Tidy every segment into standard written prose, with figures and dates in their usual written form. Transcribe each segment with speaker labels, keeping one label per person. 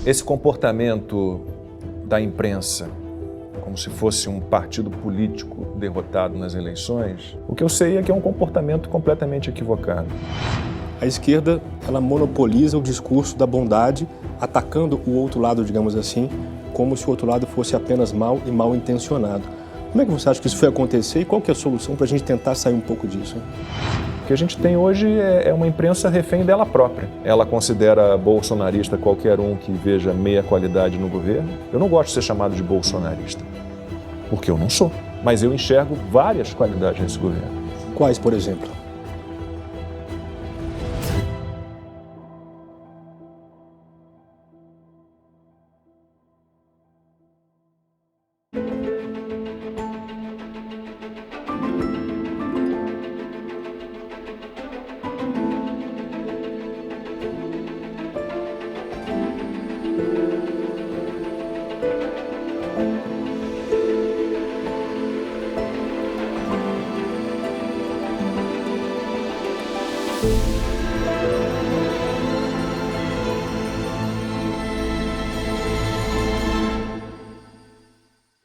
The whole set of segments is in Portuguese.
Speaker 1: Esse comportamento da imprensa, como se fosse um partido político derrotado nas eleições, o que eu sei é que é um comportamento completamente equivocado.
Speaker 2: A esquerda, ela monopoliza o discurso da bondade, atacando o outro lado, digamos assim, como se o outro lado fosse apenas mal e mal intencionado. Como é que você acha que isso foi acontecer e qual que é a solução para a gente tentar sair um pouco disso?
Speaker 1: O que a gente tem hoje é uma imprensa refém dela própria. Ela considera bolsonarista qualquer um que veja meia qualidade no governo. Eu não gosto de ser chamado de bolsonarista, porque eu não sou. Mas eu enxergo várias qualidades nesse governo.
Speaker 2: Quais, por exemplo?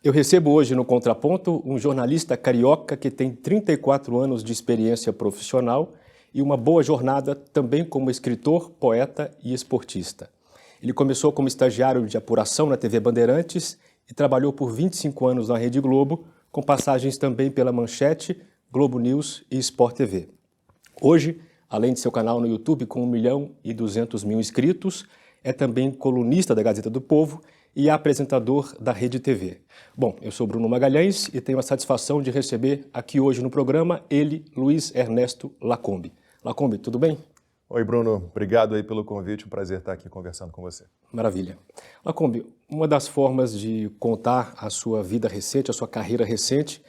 Speaker 2: Eu recebo hoje no Contraponto um jornalista carioca que tem 34 anos de experiência profissional e uma boa jornada também como escritor, poeta e esportista. Ele começou como estagiário de apuração na TV Bandeirantes e trabalhou por 25 anos na Rede Globo, com passagens também pela Manchete, Globo News e Sport TV. Hoje, além de seu canal no YouTube com 1.200.000 inscritos, é também colunista da Gazeta do Povo e apresentador da Rede TV. Bom, eu sou Bruno Magalhães e tenho a satisfação de receber aqui hoje no programa ele, Luiz Ernesto Lacombe. Lacombe, tudo bem?
Speaker 1: Oi, Bruno. Obrigado aí pelo convite. Um prazer estar aqui conversando com você.
Speaker 2: Maravilha. Lacombe, uma das formas de contar a sua vida recente, a sua carreira recente,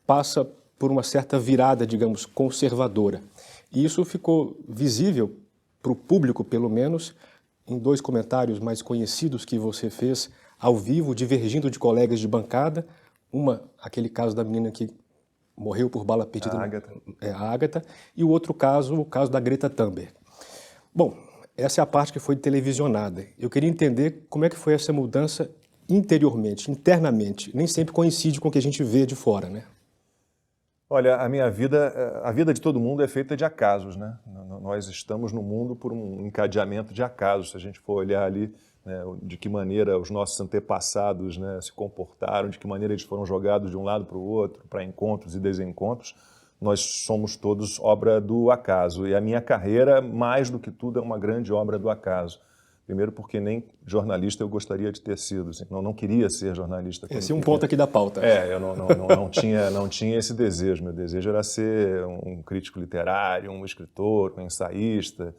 Speaker 2: passa por uma certa virada, digamos, conservadora. E isso ficou visível para o público, pelo menos, em dois comentários mais conhecidos que você fez ao vivo, divergindo de colegas de bancada. Aquele caso da menina que morreu por bala perdida, a Ágata, e o outro caso, o caso da Greta Thunberg. Bom, essa é a parte que foi televisionada. Eu queria entender como é que foi essa mudança interiormente, internamente. Nem sempre coincide com o que a gente vê de fora, né?
Speaker 1: Olha, a vida de todo mundo é feita de acasos, né? Nós estamos no mundo por um encadeamento de acasos. Se a gente for olhar ali, né, de que maneira os nossos antepassados, né, se comportaram, de que maneira eles foram jogados de um lado para o outro, para encontros e desencontros, nós somos todos obra do acaso. E a minha carreira, mais do que tudo, é uma grande obra do acaso. Primeiro porque nem jornalista eu gostaria de ter sido, assim, não queria ser jornalista.
Speaker 2: Esse é um ponto aqui da pauta.
Speaker 1: Eu não tinha esse desejo. Meu desejo era ser um crítico literário, um escritor, um ensaísta,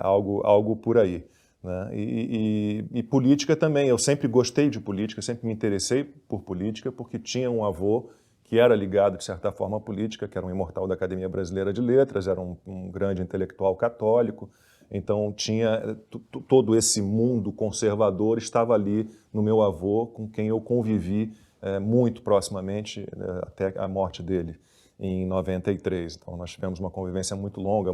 Speaker 1: algo por aí, né? E política também. Eu sempre gostei de política, sempre me interessei por política, porque tinha um avô que era ligado, de certa forma, à política, que era um imortal da Academia Brasileira de Letras, era um grande intelectual católico. Então tinha todo esse mundo conservador estava ali no meu avô, com quem eu convivi muito proximamente até a morte dele em 93. Então nós tivemos uma convivência muito longa,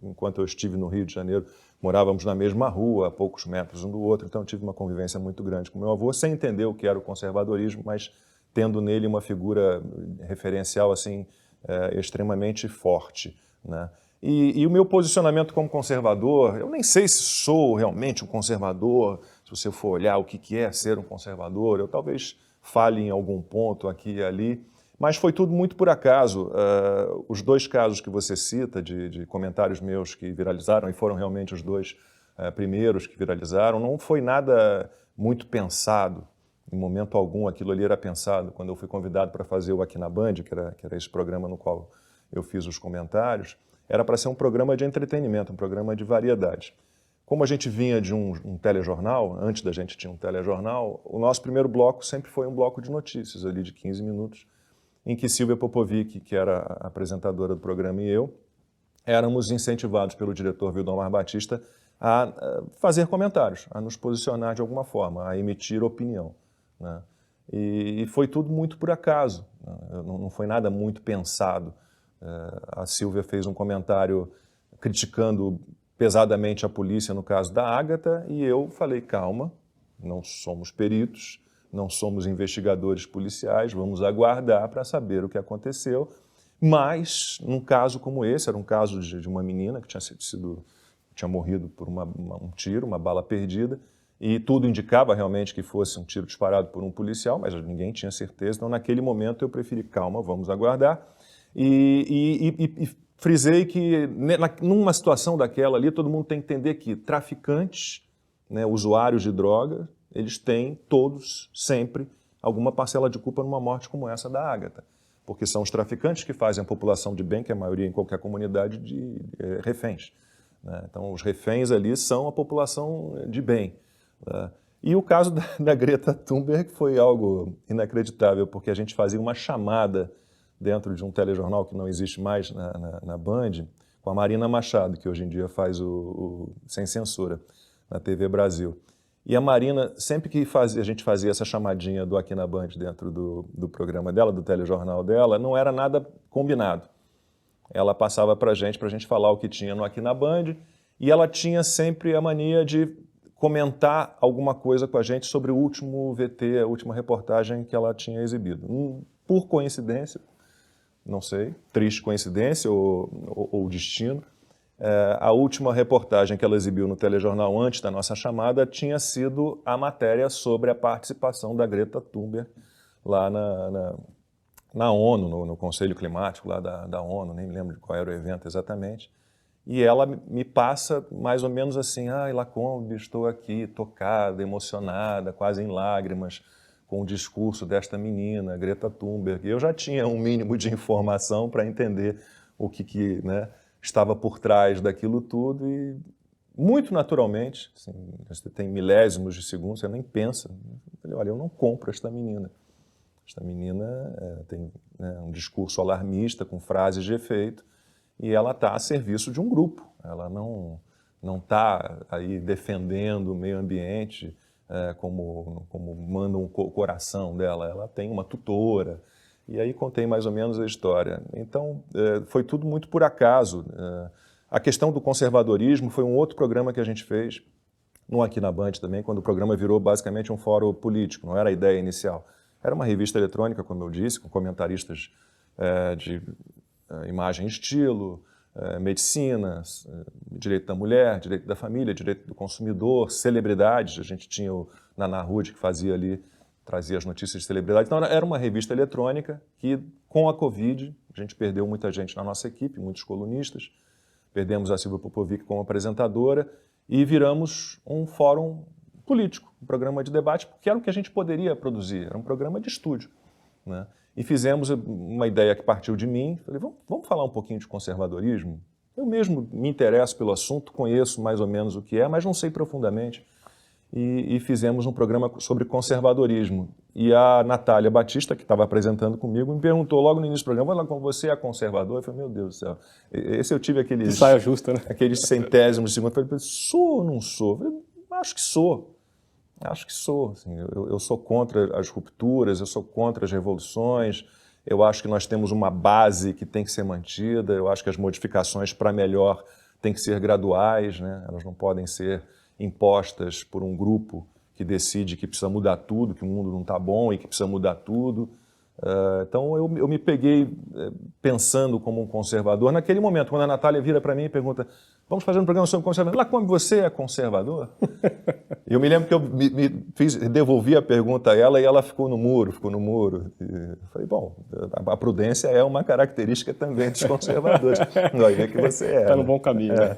Speaker 1: enquanto eu estive no Rio de Janeiro, morávamos na mesma rua, a poucos metros um do outro, então eu tive uma convivência muito grande com meu avô, sem entender o que era o conservadorismo, mas tendo nele uma figura referencial assim extremamente forte, né? E o meu posicionamento como conservador, eu nem sei se sou realmente um conservador, se você for olhar o que é ser um conservador, eu talvez fale em algum ponto aqui e ali, mas foi tudo muito por acaso. Os dois casos que você cita de comentários meus que viralizaram, e foram realmente os dois primeiros que viralizaram, não foi nada muito pensado, em momento algum aquilo ali era pensado. Quando eu fui convidado para fazer o Aqui na Band, que era esse programa no qual eu fiz os comentários, era para ser um programa de entretenimento, um programa de variedade. Como a gente vinha de um telejornal, antes da gente tinha um telejornal, o nosso primeiro bloco sempre foi um bloco de notícias, ali de 15 minutos, em que Silvia Popovic, que era a apresentadora do programa, e eu, éramos incentivados pelo diretor Vildomar Batista a fazer comentários, a nos posicionar de alguma forma, a emitir opinião, né? E foi tudo muito por acaso, né? Não foi nada muito pensado. A Silvia fez um comentário criticando pesadamente a polícia no caso da Ágata, e eu falei, calma, não somos peritos, não somos investigadores policiais, vamos aguardar para saber o que aconteceu. Mas, num caso como esse, era um caso de uma menina que tinha morrido por um tiro, uma bala perdida, e tudo indicava realmente que fosse um tiro disparado por um policial, mas ninguém tinha certeza. Então, naquele momento, eu preferi, calma, vamos aguardar. E frisei que, numa situação daquela ali, todo mundo tem que entender que traficantes, né, usuários de droga, eles têm todos, sempre, alguma parcela de culpa numa morte como essa da Ágata. Porque são os traficantes que fazem a população de bem, que é a maioria em qualquer comunidade, de reféns. Né? Então, os reféns ali são a população de bem. Né? E o caso da Greta Thunberg foi algo inacreditável, porque a gente fazia uma chamada dentro de um telejornal que não existe mais na Band, com a Marina Machado, que hoje em dia faz o Sem Censura, na TV Brasil. E a Marina, sempre que a gente fazia essa chamadinha do Aqui na Band dentro do programa dela, do telejornal dela, não era nada combinado. Ela passava para a gente falar o que tinha no Aqui na Band, e ela tinha sempre a mania de comentar alguma coisa com a gente sobre o último VT, a última reportagem que ela tinha exibido. Por coincidência, não sei, triste coincidência ou destino, a última reportagem que ela exibiu no telejornal antes da nossa chamada tinha sido a matéria sobre a participação da Greta Thunberg lá na ONU, no Conselho Climático lá da ONU, nem me lembro qual era o evento exatamente. E ela me passa mais ou menos assim, Lacombe, estou aqui tocada, emocionada, quase em lágrimas, com o discurso desta menina, Greta Thunberg. E eu já tinha um mínimo de informação para entender o que né, estava por trás daquilo tudo e, muito naturalmente, assim, você tem milésimos de segundo, você nem pensa. Eu falei, olha, eu não compro esta menina. Esta menina tem um discurso alarmista, com frases de efeito, e ela está a serviço de um grupo. Ela não está aí defendendo o meio ambiente como manda o coração dela. Ela tem uma tutora. E aí contei mais ou menos a história. Então, foi tudo muito por acaso. A questão do conservadorismo foi um outro programa que a gente fez, no Aqui na Band também, quando o programa virou basicamente um fórum político, não era a ideia inicial. Era uma revista eletrônica, como eu disse, com comentaristas de imagem e estilo, medicina, direito da mulher, direito da família, direito do consumidor, celebridades. A gente tinha o Naná Rude, que fazia ali, trazia as notícias de celebridades. Então, era uma revista eletrônica que, com a Covid, a gente perdeu muita gente na nossa equipe, muitos colunistas, perdemos a Silvia Popovic como apresentadora e viramos um fórum político, um programa de debate, porque era o que a gente poderia produzir, era um programa de estúdio, né? E fizemos uma ideia que partiu de mim, falei, vamos falar um pouquinho de conservadorismo? Eu mesmo me interesso pelo assunto, conheço mais ou menos o que é, mas não sei profundamente. E fizemos um programa sobre conservadorismo. E a Natália Batista, que estava apresentando comigo, me perguntou logo no início do programa, olha, como você é conservador? Eu falei, meu Deus do céu. Esse eu tive aqueles...
Speaker 2: Saia justa, né?
Speaker 1: Aqueles centésimos de segundo. Eu falei, sou ou não sou? Eu falei, acho que sou. Acho que sou. Assim, eu sou contra as rupturas, eu sou contra as revoluções, eu acho que nós temos uma base que tem que ser mantida, eu acho que as modificações para melhor têm que ser graduais, né? Elas não podem ser impostas por um grupo que decide que precisa mudar tudo, que o mundo não está bom e que precisa mudar tudo. Então eu me peguei pensando como um conservador. Naquele momento, quando a Natália vira para mim e pergunta, vamos fazer um programa sobre conservador. Lacombe, você é conservador? Eu me lembro que eu devolvi a pergunta a ela e ela ficou no muro. Eu falei, bom, a prudência é uma característica também dos conservadores. Vai ver que você é.
Speaker 2: Está no bom caminho. Né?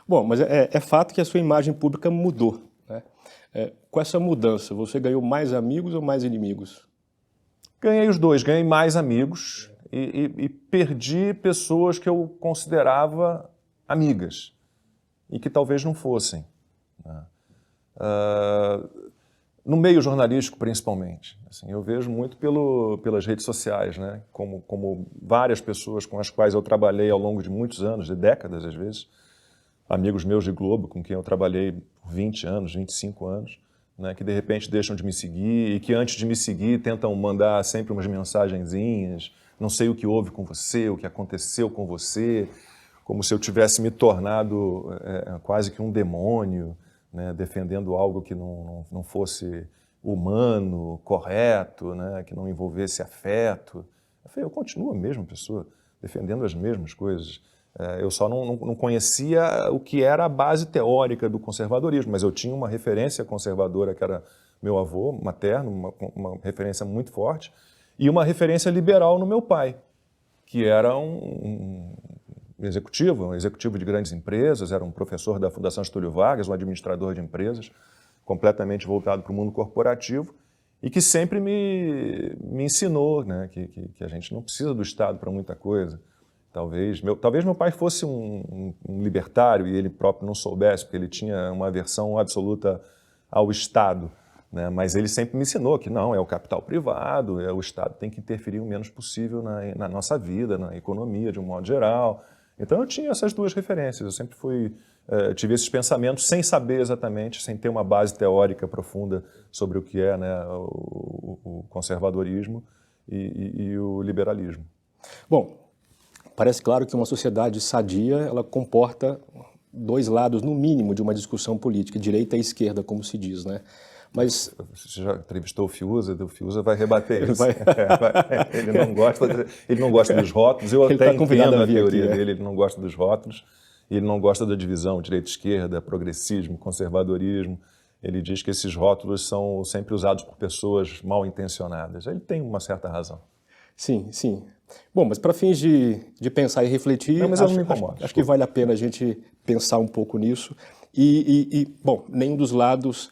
Speaker 2: Bom, mas é fato que a sua imagem pública mudou. Né? Com essa mudança, você ganhou mais amigos ou mais inimigos?
Speaker 1: Ganhei os dois, ganhei mais amigos e perdi pessoas que eu considerava amigas e que talvez não fossem. Né? No meio jornalístico, principalmente. Assim, eu vejo muito pelas redes sociais, né? Como várias pessoas com as quais eu trabalhei ao longo de muitos anos, de décadas às vezes, amigos meus de Globo, com quem eu trabalhei por 20 anos, 25 anos, né, que de repente deixam de me seguir e que antes de me seguir tentam mandar sempre umas mensagenzinhas, não sei o que houve com você, o que aconteceu com você, como se eu tivesse me tornado quase que um demônio, né, defendendo algo que não fosse humano, correto, né, que não envolvesse afeto. Eu continuo a mesma pessoa, defendendo as mesmas coisas. Eu só não conhecia o que era a base teórica do conservadorismo, mas eu tinha uma referência conservadora, que era meu avô materno, uma referência muito forte, e uma referência liberal no meu pai, que era um executivo de grandes empresas, era um professor da Fundação Getúlio Vargas, um administrador de empresas, completamente voltado para o mundo corporativo, e que sempre me ensinou, né, que a gente não precisa do Estado para muita coisa. Talvez meu pai fosse um libertário e ele próprio não soubesse, porque ele tinha uma aversão absoluta ao Estado, né? Mas ele sempre me ensinou que não, é o capital privado, o Estado tem que interferir o menos possível na nossa vida, na economia de um modo geral. Então eu tinha essas duas referências, eu sempre tive esses pensamentos sem saber exatamente, sem ter uma base teórica profunda sobre o que é, né, o conservadorismo e o liberalismo.
Speaker 2: Bom, parece claro que uma sociedade sadia, ela comporta dois lados, no mínimo, de uma discussão política, direita e esquerda, como se diz, né? Mas
Speaker 1: você já entrevistou o Fiuza vai rebater isso. Ele não gosta dos rótulos, eu até entendo a teoria dele, ele não gosta dos rótulos, ele não gosta da divisão direita-esquerda, progressismo, conservadorismo. Ele diz que esses rótulos são sempre usados por pessoas mal intencionadas. Ele tem uma certa razão.
Speaker 2: Sim, sim. Bom, mas para fins de pensar e refletir,
Speaker 1: não, mas eu não me incomodo,
Speaker 2: acho que vale a pena a gente pensar um pouco nisso. Bom, nenhum dos lados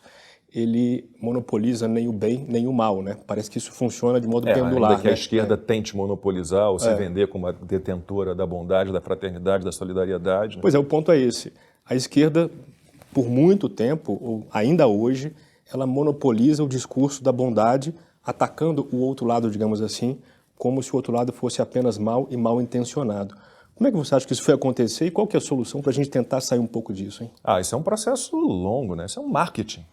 Speaker 2: ele monopoliza nem o bem nem o mal, né? Parece que isso funciona de modo pendular.
Speaker 1: Ainda que a esquerda tente monopolizar ou se vender como a detentora da bondade, da fraternidade, da solidariedade. Né?
Speaker 2: Pois é, o ponto é esse. A esquerda, por muito tempo, ou ainda hoje, ela monopoliza o discurso da bondade, atacando o outro lado, digamos assim, como se o outro lado fosse apenas mal e mal intencionado. Como é que você acha que isso foi acontecer e qual que é a solução para a gente tentar sair um pouco disso, hein?
Speaker 1: Isso é um processo longo, né? Isso é um marketing.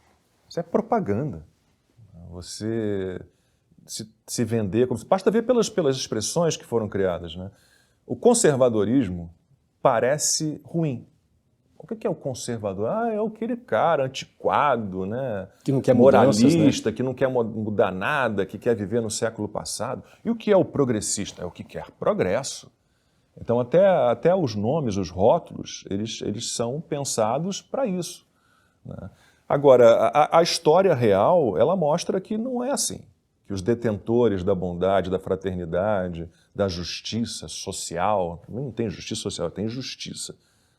Speaker 1: Isso é propaganda. Você se vender, basta ver pelas expressões que foram criadas, né? O conservadorismo parece ruim. O que é o conservador? É aquele cara antiquado, né?
Speaker 2: Que não quer
Speaker 1: moralista,
Speaker 2: mudanças, né?
Speaker 1: Que não quer mudar nada, que quer viver no século passado. E o que é o progressista? É o que quer progresso. Então, até os nomes, os rótulos, eles são pensados para isso, né? Agora, a história real, ela mostra que não é assim, que os detentores da bondade, da fraternidade, da justiça social, não tem justiça social, tem justiça,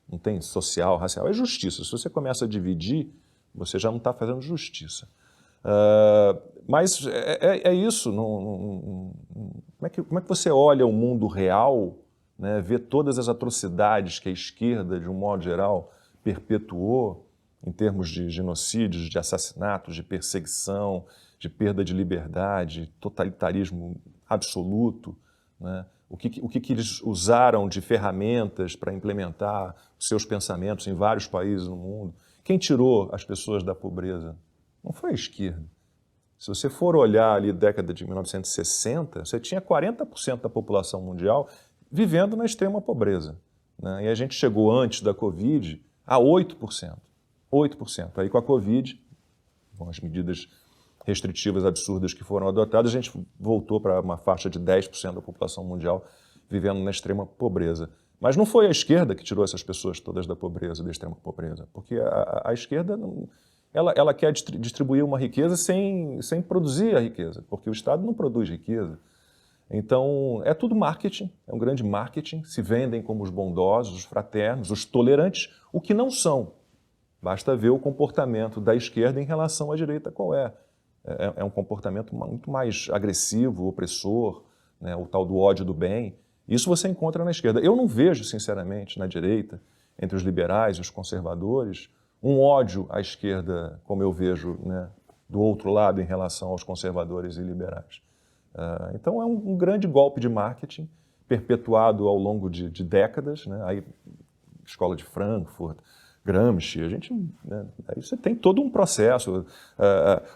Speaker 1: não tem social, racial, é justiça. Se você começa a dividir, você já não está fazendo justiça. Mas é isso, como é que você olha o mundo real, né, vê todas as atrocidades que a esquerda, de um modo geral, perpetuou, em termos de genocídios, de assassinatos, de perseguição, de perda de liberdade, totalitarismo absoluto, né? O que eles usaram de ferramentas para implementar os seus pensamentos em vários países no mundo. Quem tirou as pessoas da pobreza? Não foi a esquerda. Se você for olhar ali década de 1960, você tinha 40% da população mundial vivendo na extrema pobreza, né? E a gente chegou antes da Covid a 8%. 8%. Aí com a Covid, com as medidas restritivas absurdas que foram adotadas, a gente voltou para uma faixa de 10% da população mundial vivendo na extrema pobreza. Mas não foi a esquerda que tirou essas pessoas todas da pobreza, da extrema pobreza, porque a esquerda ela quer distribuir uma riqueza sem produzir a riqueza, porque o Estado não produz riqueza. Então, é tudo marketing, é um grande marketing, se vendem como os bondosos, os fraternos, os tolerantes, o que não são. Basta ver o comportamento da esquerda em relação à direita qual é. É um comportamento muito mais agressivo, opressor, né, o tal do ódio do bem. Isso você encontra na esquerda. Eu não vejo, sinceramente, na direita, entre os liberais e os conservadores, um ódio à esquerda, como eu vejo, né, do outro lado em relação aos conservadores e liberais. Então é um grande golpe de marketing, perpetuado ao longo de décadas, né? Aí, Escola de Frankfurt, Gramsci, né, aí você tem todo um processo,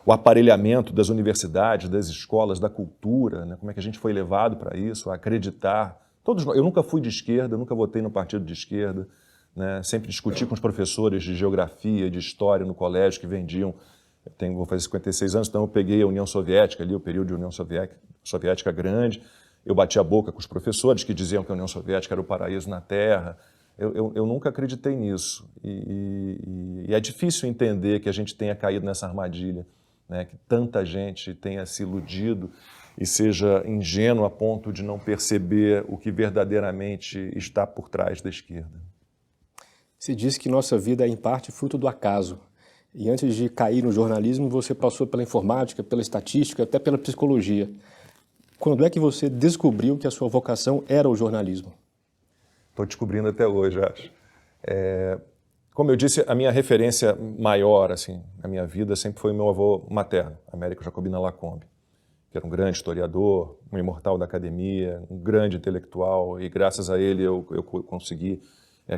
Speaker 1: o aparelhamento das universidades, das escolas, da cultura, né, como é que a gente foi levado para isso, a acreditar. Eu nunca fui de esquerda, nunca votei no partido de esquerda, né? Sempre discuti com os professores de geografia, de história no colégio que vendiam. Vou fazer 56 anos, então eu peguei a União Soviética ali, o período de União Soviética grande. Eu bati a boca com os professores que diziam que a União Soviética era o paraíso na Terra. Eu nunca acreditei nisso. E é difícil entender que a gente tenha caído nessa armadilha, né? Que tanta gente tenha se iludido e seja ingênuo a ponto de não perceber o que verdadeiramente está por trás da esquerda.
Speaker 2: Você disse que nossa vida é, em parte, fruto do acaso. E antes de cair no jornalismo, você passou pela informática, pela estatística, até pela psicologia. Quando é que você descobriu que a sua vocação era o jornalismo?
Speaker 1: Estou descobrindo até hoje, acho. Como eu disse, a minha referência maior assim, na minha vida sempre foi meu avô materno, Américo Jacobina Lacombe, que era um grande historiador, um imortal da academia, um grande intelectual, e graças a ele eu consegui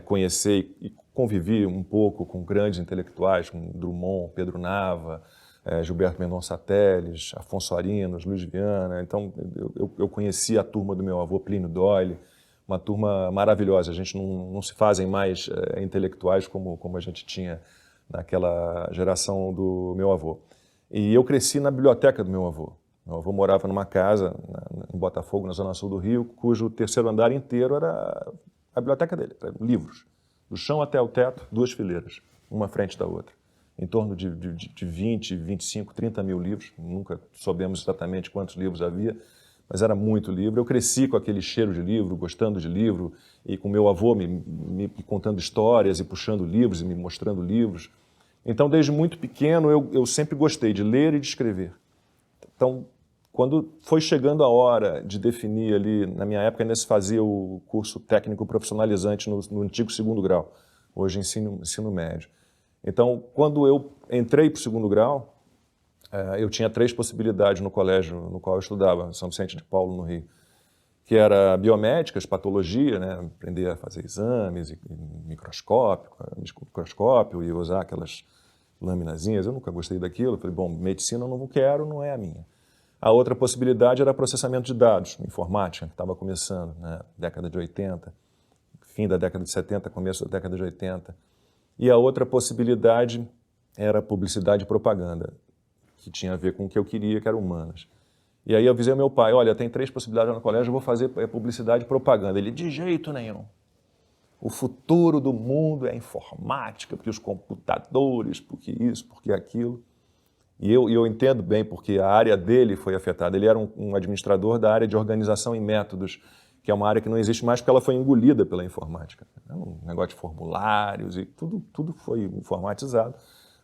Speaker 1: conhecer e convivi um pouco com grandes intelectuais, como Drummond, Pedro Nava, Gilberto Mendonça Teles, Afonso Arinos, Luiz Viana. Então eu conheci a turma do meu avô, Plínio Doyle, uma turma maravilhosa. A gente não se fazem mais intelectuais como a gente tinha naquela geração do meu avô. E eu cresci na biblioteca do meu avô. Meu avô morava numa casa em Botafogo, na zona sul do Rio, cujo terceiro andar inteiro era a biblioteca dele, livros. Do chão até o teto, 2 fileiras, uma frente da outra. Em torno de 20, 25, 30 mil livros. Nunca soubemos exatamente quantos livros havia, mas era muito livro. Eu cresci com aquele cheiro de livro, gostando de livro, e com meu avô me contando histórias e puxando livros e me mostrando livros. Então, desde muito pequeno, eu sempre gostei de ler e de escrever. Então, quando foi chegando a hora de definir ali, na minha época ainda se fazia o curso técnico profissionalizante no antigo 2º grau, hoje ensino médio. Então, quando eu entrei para o 2º grau, eu tinha 3 possibilidades no colégio no qual eu estudava, São Vicente de Paulo, no Rio, que era biomédicas, patologia, né? Aprender a fazer exames, microscópio e usar aquelas laminazinhas. Eu nunca gostei daquilo. Eu falei, bom, medicina eu não quero, não é a minha. A outra possibilidade era processamento de dados, informática, que estava começando, né? Década de 80, fim da década de 70, começo da década de 80. E a outra possibilidade era publicidade e propaganda, que tinha a ver com o que eu queria, que era humanas. E aí eu avisei ao meu pai, olha, tem 3 possibilidades no colégio, eu vou fazer publicidade e propaganda. Ele, de jeito nenhum. O futuro do mundo é a informática, porque os computadores, porque isso, porque aquilo. E eu entendo bem, porque a área dele foi afetada. Ele era um administrador da área de organização e métodos, que é uma área que não existe mais porque ela foi engolida pela informática. É um negócio de formulários e tudo foi informatizado.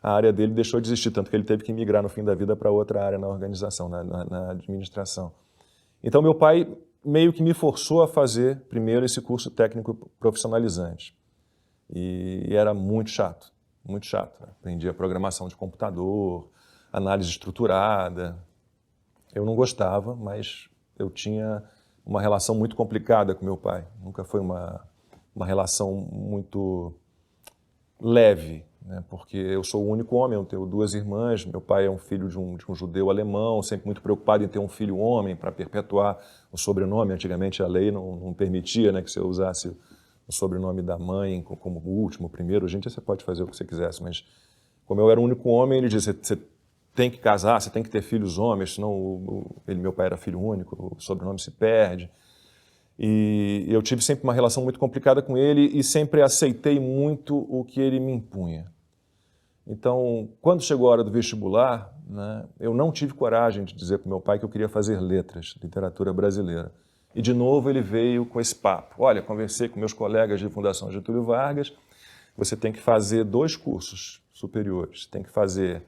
Speaker 1: A área dele deixou de existir, tanto que ele teve que migrar no fim da vida para outra área na organização, na administração. Então, meu pai meio que me forçou a fazer primeiro esse curso técnico profissionalizante. E era muito chato, muito chato. Aprendi a programação de computador, análise estruturada. Eu não gostava, mas eu tinha uma relação muito complicada com meu pai. Nunca foi uma relação muito leve, né? Porque eu sou o único homem, eu tenho 2 irmãs, meu pai é um filho de um judeu alemão, sempre muito preocupado em ter um filho homem para perpetuar o sobrenome. Antigamente a lei não permitia, né, que você usasse o sobrenome da mãe como o último, o primeiro. Hoje em dia você pode fazer o que você quisesse, mas como eu era o único homem, ele disse, você tem que casar, você tem que ter filhos homens, senão meu pai era filho único, o sobrenome se perde. E eu tive sempre uma relação muito complicada com ele e sempre aceitei muito o que ele me impunha. Então, quando chegou a hora do vestibular, né, eu não tive coragem de dizer para o meu pai que eu queria fazer letras, literatura brasileira. E, de novo, ele veio com esse papo. Olha, conversei com meus colegas de Fundação Getúlio Vargas, você tem que fazer 2 cursos superiores. Tem que fazer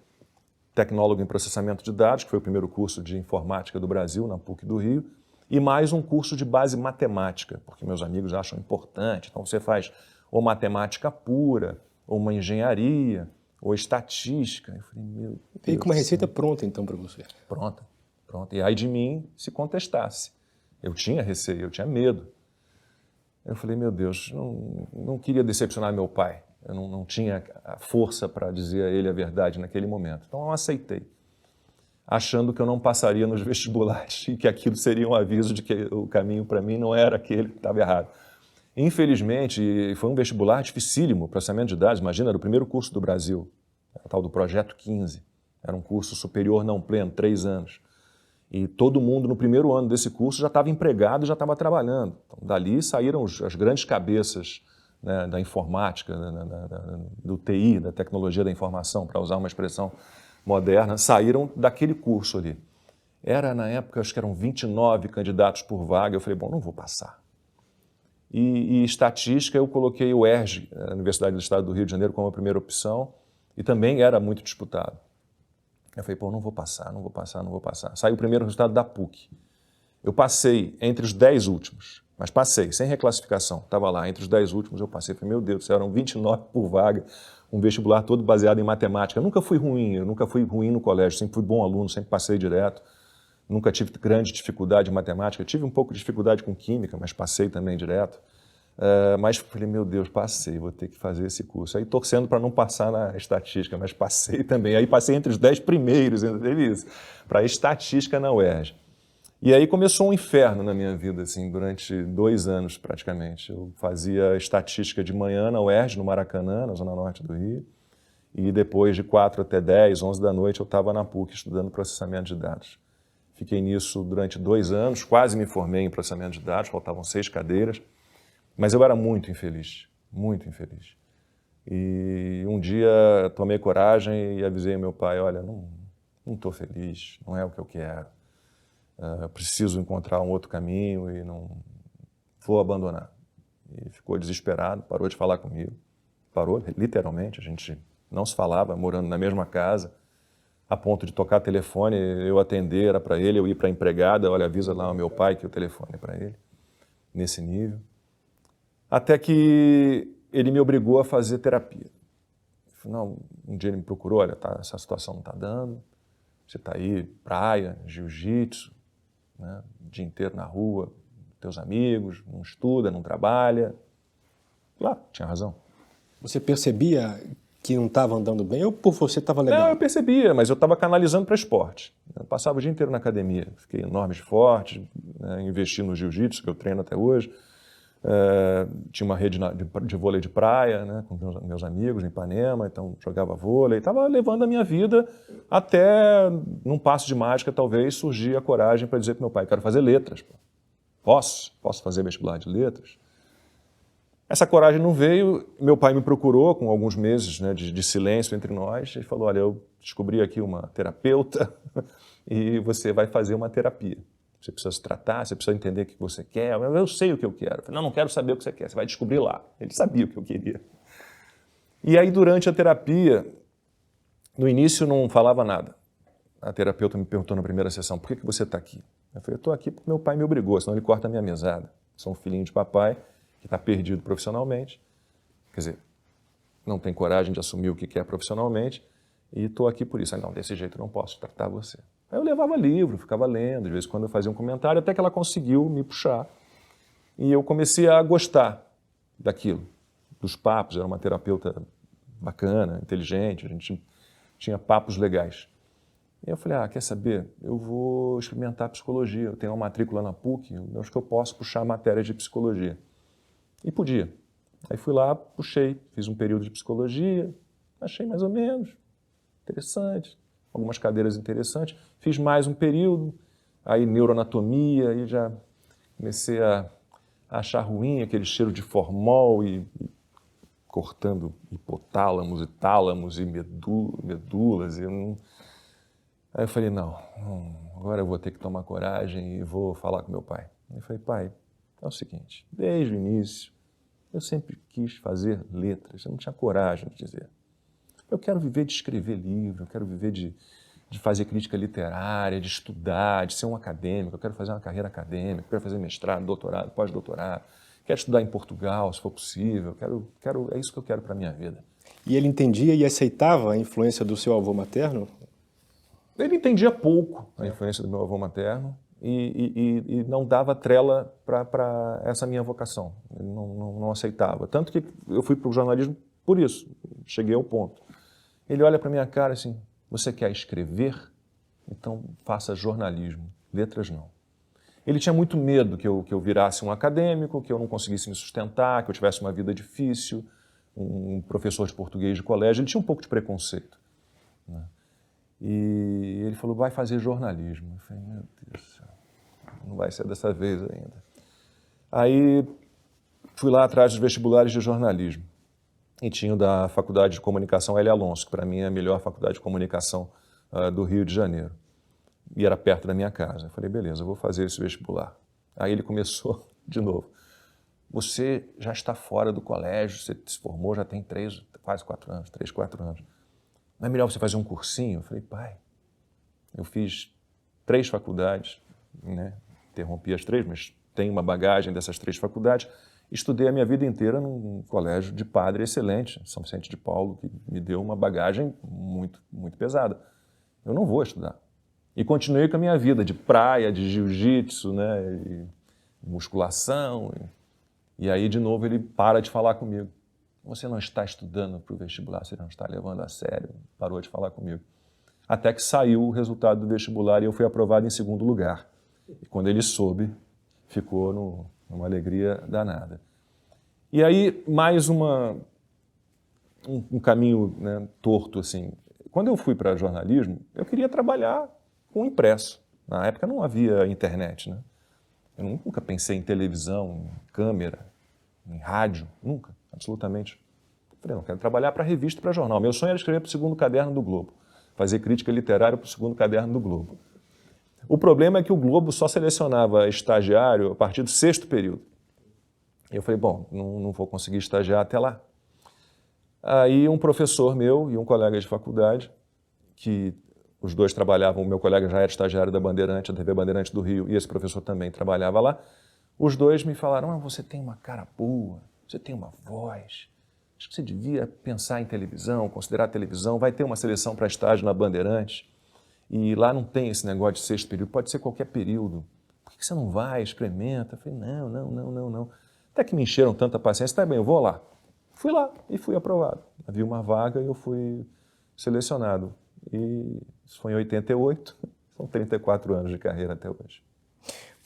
Speaker 1: tecnólogo em processamento de dados, que foi o primeiro curso de informática do Brasil, na PUC do Rio, e mais um curso de base matemática, porque meus amigos acham importante. Então você faz ou matemática pura, ou uma engenharia, ou estatística. Eu falei, meu Deus.
Speaker 2: Veio com uma receita pronta, então, para você.
Speaker 1: Pronta. E aí de mim se contestasse. Eu tinha receio, eu tinha medo. Eu falei, meu Deus, não queria decepcionar meu pai. Eu não tinha a força para dizer a ele a verdade naquele momento. Então eu aceitei. achando que eu não passaria nos vestibulares e que aquilo seria um aviso de que o caminho para mim não era aquele que estava errado. Infelizmente, foi um vestibular dificílimo, processamento de dados. Imagina, era o primeiro curso do Brasil, era o tal do Projeto 15. Era um curso superior não pleno, 3 anos. E todo mundo no primeiro ano desse curso já estava empregado e já estava trabalhando. Então, dali saíram as grandes cabeças, né, da informática, do TI, da tecnologia da informação, para usar uma expressão moderna, saíram daquele curso ali. Era, na época, acho que eram 29 candidatos por vaga. Eu falei, bom, não vou passar. E estatística, eu coloquei o UERJ, a Universidade do Estado do Rio de Janeiro, como a primeira opção, e também era muito disputado. Eu falei, pô, não vou passar. Saiu o primeiro resultado da PUC. Eu passei entre os 10 últimos, mas passei, sem reclassificação. Estava lá, entre os 10 últimos eu passei. Falei, meu Deus do céu, eram 29 por vaga, um vestibular todo baseado em matemática. Eu nunca fui ruim no colégio, sempre fui bom aluno, sempre passei direto. Nunca tive grande dificuldade em matemática. Tive um pouco de dificuldade com química, mas passei também direto. Mas falei, meu Deus, passei, vou ter que fazer esse curso. Aí torcendo para não passar na estatística, mas passei também. Aí passei entre os 10 primeiros, ainda teve isso, para estatística na UERJ. E aí começou um inferno na minha vida, assim, durante 2 anos praticamente. Eu fazia estatística de manhã na UERJ, no Maracanã, na zona norte do Rio. E depois de 4 até 10, 11 da noite, eu estava na PUC estudando processamento de dados. Fiquei nisso durante 2 anos, quase me formei em processamento de dados, faltavam 6 cadeiras, mas eu era muito infeliz, muito infeliz. E um dia tomei coragem e avisei meu pai, olha, não estou feliz, não é o que eu quero, preciso encontrar um outro caminho e não vou abandonar. E ficou desesperado, parou de falar comigo, parou literalmente, a gente não se falava, morando na mesma casa, a ponto de tocar telefone, eu atender, era para ele, eu ir para a empregada, olha, avisa lá ao meu pai que o telefone é para ele, nesse nível. Até que ele me obrigou a fazer terapia. Não, um dia ele me procurou, olha, essa situação não está dando, você está aí, praia, jiu-jitsu, né, o dia inteiro na rua, teus amigos, não estuda, não trabalha. Claro, tinha razão.
Speaker 2: Você percebia que não estava andando bem ou por você estava legal?
Speaker 1: Não, eu percebia, mas eu estava canalizando para esporte. Eu passava o dia inteiro na academia, fiquei enorme de forte, né, investi no jiu-jitsu, que eu treino até hoje. Tinha uma rede de vôlei de praia, né, com meus amigos em Ipanema, então jogava vôlei. Estava levando a minha vida até, num passo de mágica, talvez, surgir a coragem para dizer para meu pai, quero fazer letras. Posso fazer vestibular de letras? Essa coragem não veio, meu pai me procurou com alguns meses, né, de silêncio entre nós e falou, olha, eu descobri aqui uma terapeuta e você vai fazer uma terapia. Você precisa se tratar, você precisa entender o que você quer. Eu sei o que eu quero. Eu falei, não quero saber o que você quer, você vai descobrir lá. Ele sabia o que eu queria. E aí, durante a terapia, no início não falava nada. A terapeuta me perguntou na primeira sessão, por que você está aqui? Eu falei, eu estou aqui porque meu pai me obrigou, senão ele corta a minha mesada. Sou um filhinho de papai que está perdido profissionalmente, quer dizer, não tem coragem de assumir o que quer profissionalmente, e estou aqui por isso. Aí, não, desse jeito eu não posso tratar você. Aí eu levava livro, ficava lendo, de vez em quando eu fazia um comentário, até que ela conseguiu me puxar. E eu comecei a gostar daquilo, dos papos, era uma terapeuta bacana, inteligente, a gente tinha papos legais. E eu falei, quer saber, eu vou experimentar psicologia, eu tenho uma matrícula na PUC, eu acho que eu posso puxar matérias de psicologia. E podia. Aí fui lá, puxei, fiz um período de psicologia, achei mais ou menos interessante, algumas cadeiras interessantes, fiz mais um período, aí neuroanatomia, aí já comecei a achar ruim aquele cheiro de formol e cortando hipotálamos e tálamos e medulas. Aí eu falei, não, agora eu vou ter que tomar coragem e vou falar com meu pai. Eu falei, pai, é o seguinte, desde o início, eu sempre quis fazer letras, eu não tinha coragem de dizer. Eu quero viver de escrever livro, eu quero viver de fazer crítica literária, de estudar, de ser um acadêmico, eu quero fazer uma carreira acadêmica, eu quero fazer mestrado, doutorado, pós-doutorado, quero estudar em Portugal, se for possível, é isso que eu quero para a minha vida.
Speaker 2: E ele entendia e aceitava a influência do seu avô materno?
Speaker 1: Ele entendia pouco a influência do meu avô materno e não dava trela para essa minha vocação. Ele não aceitava. Tanto que eu fui para o jornalismo por isso, cheguei ao ponto. Ele olha para minha cara assim, você quer escrever então faça jornalismo, letras não. Ele tinha muito medo que eu virasse um acadêmico, que eu não conseguisse me sustentar, que eu tivesse uma vida difícil, um professor de português de colégio. Ele tinha um pouco de preconceito, né? E ele falou, vai fazer jornalismo. Eu falei, meu Deus do céu, não vai ser dessa vez ainda. Aí fui lá atrás dos vestibulares de jornalismo. E tinha o da Faculdade de Comunicação L. Alonso, que para mim é a melhor faculdade de comunicação do Rio de Janeiro. E era perto da minha casa. Eu falei, beleza, eu vou fazer esse vestibular. Aí ele começou de novo. Você já está fora do colégio, você se formou, já tem quase 4 anos, 3, 4 anos. Não é melhor você fazer um cursinho? Eu falei, pai, eu fiz 3 faculdades, né? Interrompi as 3, mas tenho uma bagagem dessas 3 faculdades. Estudei a minha vida inteira num colégio de padre excelente, São Vicente de Paulo, que me deu uma bagagem muito, muito pesada. Eu não vou estudar. E continuei com a minha vida de praia, de jiu-jitsu, né? E musculação. E aí, de novo, ele para de falar comigo. Você não está estudando para o vestibular, você não está levando a sério. Parou de falar comigo. Até que saiu o resultado do vestibular e eu fui aprovado em 2º lugar. E quando ele soube, ficou numa alegria danada. E aí, mais um caminho, né, torto, assim. Quando eu fui para jornalismo, eu queria trabalhar com impresso. Na época não havia internet, né? Eu nunca pensei em televisão, em câmera, em rádio, nunca, absolutamente. Eu falei, não, quero trabalhar para revista e para jornal. Meu sonho era escrever para o 2º caderno do Globo, fazer crítica literária para o 2º caderno do Globo. O problema é que o Globo só selecionava estagiário a partir do 6º período. E eu falei, bom, não vou conseguir estagiar até lá. Aí um professor meu e um colega de faculdade, que os dois trabalhavam, o meu colega já era estagiário da Bandeirante, da TV Bandeirante do Rio, e esse professor também trabalhava lá, os dois me falaram, você tem uma cara boa, você tem uma voz, acho que você devia pensar em televisão, considerar a televisão, vai ter uma seleção para estágio na Bandeirante, e lá não tem esse negócio de 6º período, pode ser qualquer período, por que você não vai, experimenta? Eu falei, não. Até que me encheram tanta paciência, tá bem, eu vou lá. Fui lá e fui aprovado. Havia uma vaga e eu fui selecionado. E isso foi em 88, são 34 anos de carreira até hoje.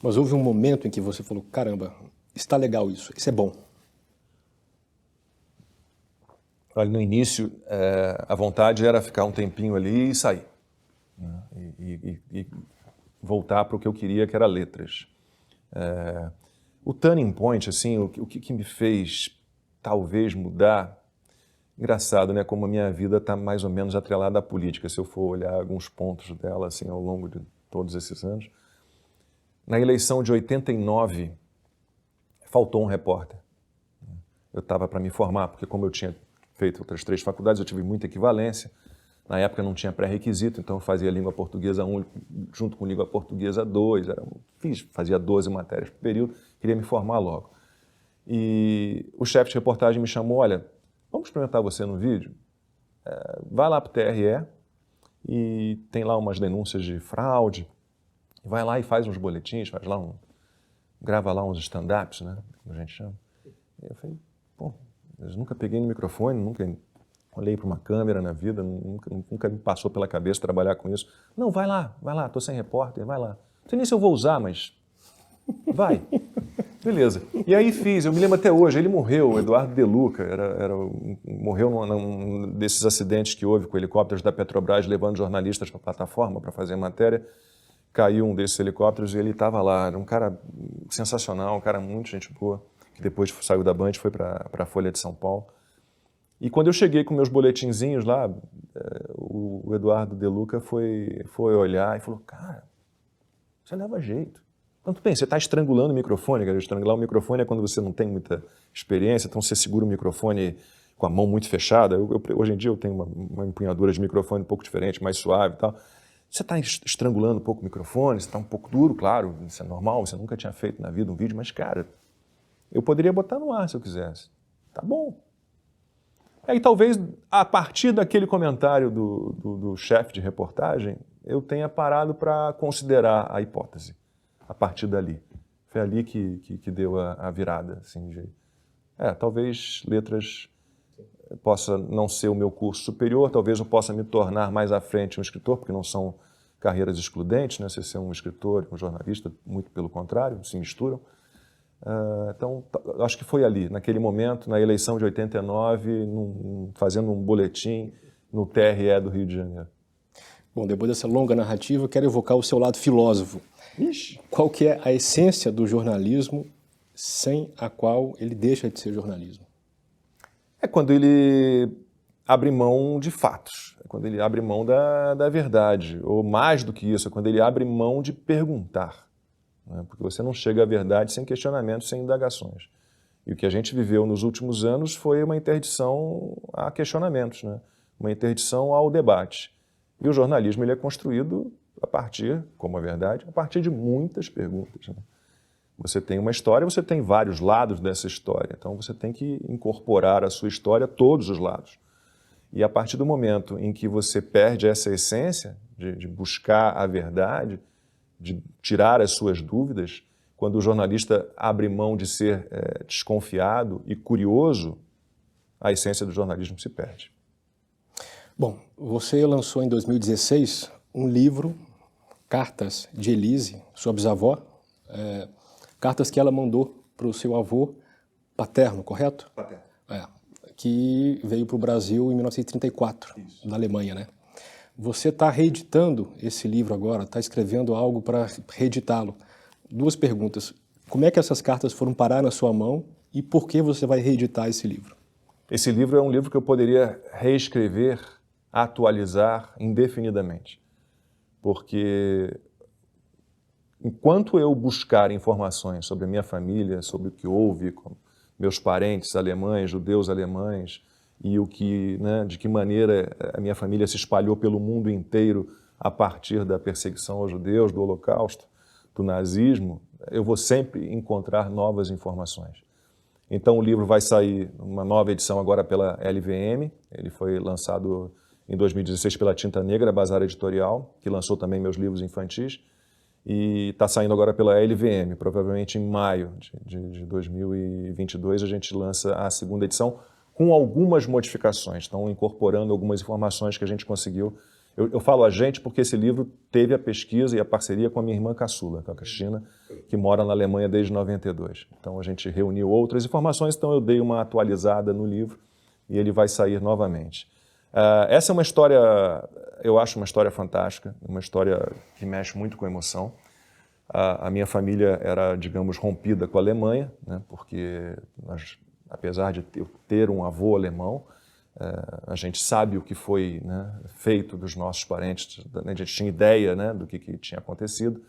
Speaker 2: Mas houve um momento em que você falou, caramba, está legal isso é bom.
Speaker 1: Olha, no início, a vontade era ficar um tempinho ali e sair, né? E voltar para o que eu queria, que era letras. O turning point, assim, o que me fez talvez mudar, engraçado, né? Como a minha vida está mais ou menos atrelada à política, se eu for olhar alguns pontos dela assim, ao longo de todos esses anos. Na eleição de 89, faltou um repórter. Eu estava para me formar, porque como eu tinha feito outras 3 faculdades, eu tive muita equivalência. Na época não tinha pré-requisito, então eu fazia língua portuguesa 1 junto com língua portuguesa 2. Fazia 12 matérias por período, queria me formar logo. E o chefe de reportagem me chamou, olha, vamos experimentar você no vídeo? Vai lá para o TRE e tem lá umas denúncias de fraude. Vai lá e faz uns boletins, grava lá uns stand-ups, né, como a gente chama. E eu falei, pô, eu nunca peguei no microfone, nunca olhei para uma câmera na vida, nunca me passou pela cabeça trabalhar com isso. Não, vai lá, estou sem repórter, vai lá. Não sei nem se eu vou usar, mas vai. Beleza. E aí fiz, eu me lembro até hoje, ele morreu, o Eduardo De Luca, morreu num desses acidentes que houve com helicópteros da Petrobras levando jornalistas para a plataforma para fazer matéria. Caiu um desses helicópteros e ele estava lá, era um cara sensacional, um cara muito gente boa, que depois saiu da Band e foi para a Folha de São Paulo. E quando eu cheguei com meus boletinzinhos lá, o Eduardo De Luca foi olhar e falou, cara, você leva jeito. Então, tudo bem, você está estrangulando o microfone, cara. Estrangular o microfone é quando você não tem muita experiência, então você segura o microfone com a mão muito fechada. Hoje em dia eu tenho uma empunhadura de microfone um pouco diferente, mais suave e tal. Você está estrangulando um pouco o microfone, você está um pouco duro, claro, isso é normal, você nunca tinha feito na vida um vídeo, mas, cara, eu poderia botar no ar se eu quisesse. Tá bom. Aí talvez, a partir daquele comentário do chefe de reportagem, eu tenha parado para considerar a hipótese. A partir dali. Foi ali que deu a virada. Assim, talvez letras possa não ser o meu curso superior, talvez eu possa me tornar mais à frente um escritor, porque não são carreiras excludentes, né? Você ser um escritor e um jornalista, muito pelo contrário, se misturam. Então, acho que foi ali, naquele momento, na eleição de 89, fazendo um boletim no TRE do Rio de Janeiro.
Speaker 2: Bom, depois dessa longa narrativa, eu quero evocar o seu lado filósofo.
Speaker 1: Ixi.
Speaker 2: Qual que é a essência do jornalismo sem a qual ele deixa de ser jornalismo?
Speaker 1: É quando ele abre mão de fatos, é quando ele abre mão da verdade, ou mais do que isso, é quando ele abre mão de perguntar, né? Porque você não chega à verdade sem questionamentos, sem indagações. E o que a gente viveu nos últimos anos foi uma interdição a questionamentos, né? Uma interdição ao debate. E o jornalismo ele é construído a partir, como a verdade, a partir de muitas perguntas, né? Você tem uma história, você tem vários lados dessa história, então você tem que incorporar à sua história todos os lados. E a partir do momento em que você perde essa essência de buscar a verdade, de tirar as suas dúvidas, quando o jornalista abre mão de ser desconfiado e curioso, a essência do jornalismo se perde.
Speaker 2: Bom, você lançou em 2016 um livro, Cartas de Elise, sua bisavó, cartas que ela mandou para o seu avô paterno, correto?
Speaker 1: Paterno.
Speaker 2: Que veio para o Brasil em 1934, Isso. Da Alemanha, né? Você está reeditando esse livro agora, está escrevendo algo para reeditá-lo. Duas perguntas. Como é que essas cartas foram parar na sua mão e por que você vai reeditar esse livro?
Speaker 1: Esse livro é um livro que eu poderia reescrever, atualizar indefinidamente. Porque enquanto eu buscar informações sobre a minha família, sobre o que houve com meus parentes alemães, judeus alemães, e o que, né, de que maneira a minha família se espalhou pelo mundo inteiro a partir da perseguição aos judeus, do Holocausto, do nazismo, eu vou sempre encontrar novas informações. Então o livro vai sair uma nova edição agora pela LVM, ele foi lançado em 2016 pela Tinta Negra, Bazar Editorial, que lançou também meus livros infantis, e está saindo agora pela LVM, provavelmente em maio de 2022 a gente lança a segunda edição, com algumas modificações, estão incorporando algumas informações que a gente conseguiu. Eu falo a gente porque esse livro teve a pesquisa e a parceria com a minha irmã caçula, com a Cristina, que mora na Alemanha desde 92. Então a gente reuniu outras informações, então eu dei uma atualizada no livro e ele vai sair novamente. Essa é uma história, eu acho uma história fantástica, uma história que mexe muito com a emoção. A minha família era, digamos, rompida com a Alemanha, né, porque nós, apesar de eu ter um avô alemão, a gente sabe o que foi, né, feito dos nossos parentes, a gente tinha ideia, né, do que tinha acontecido.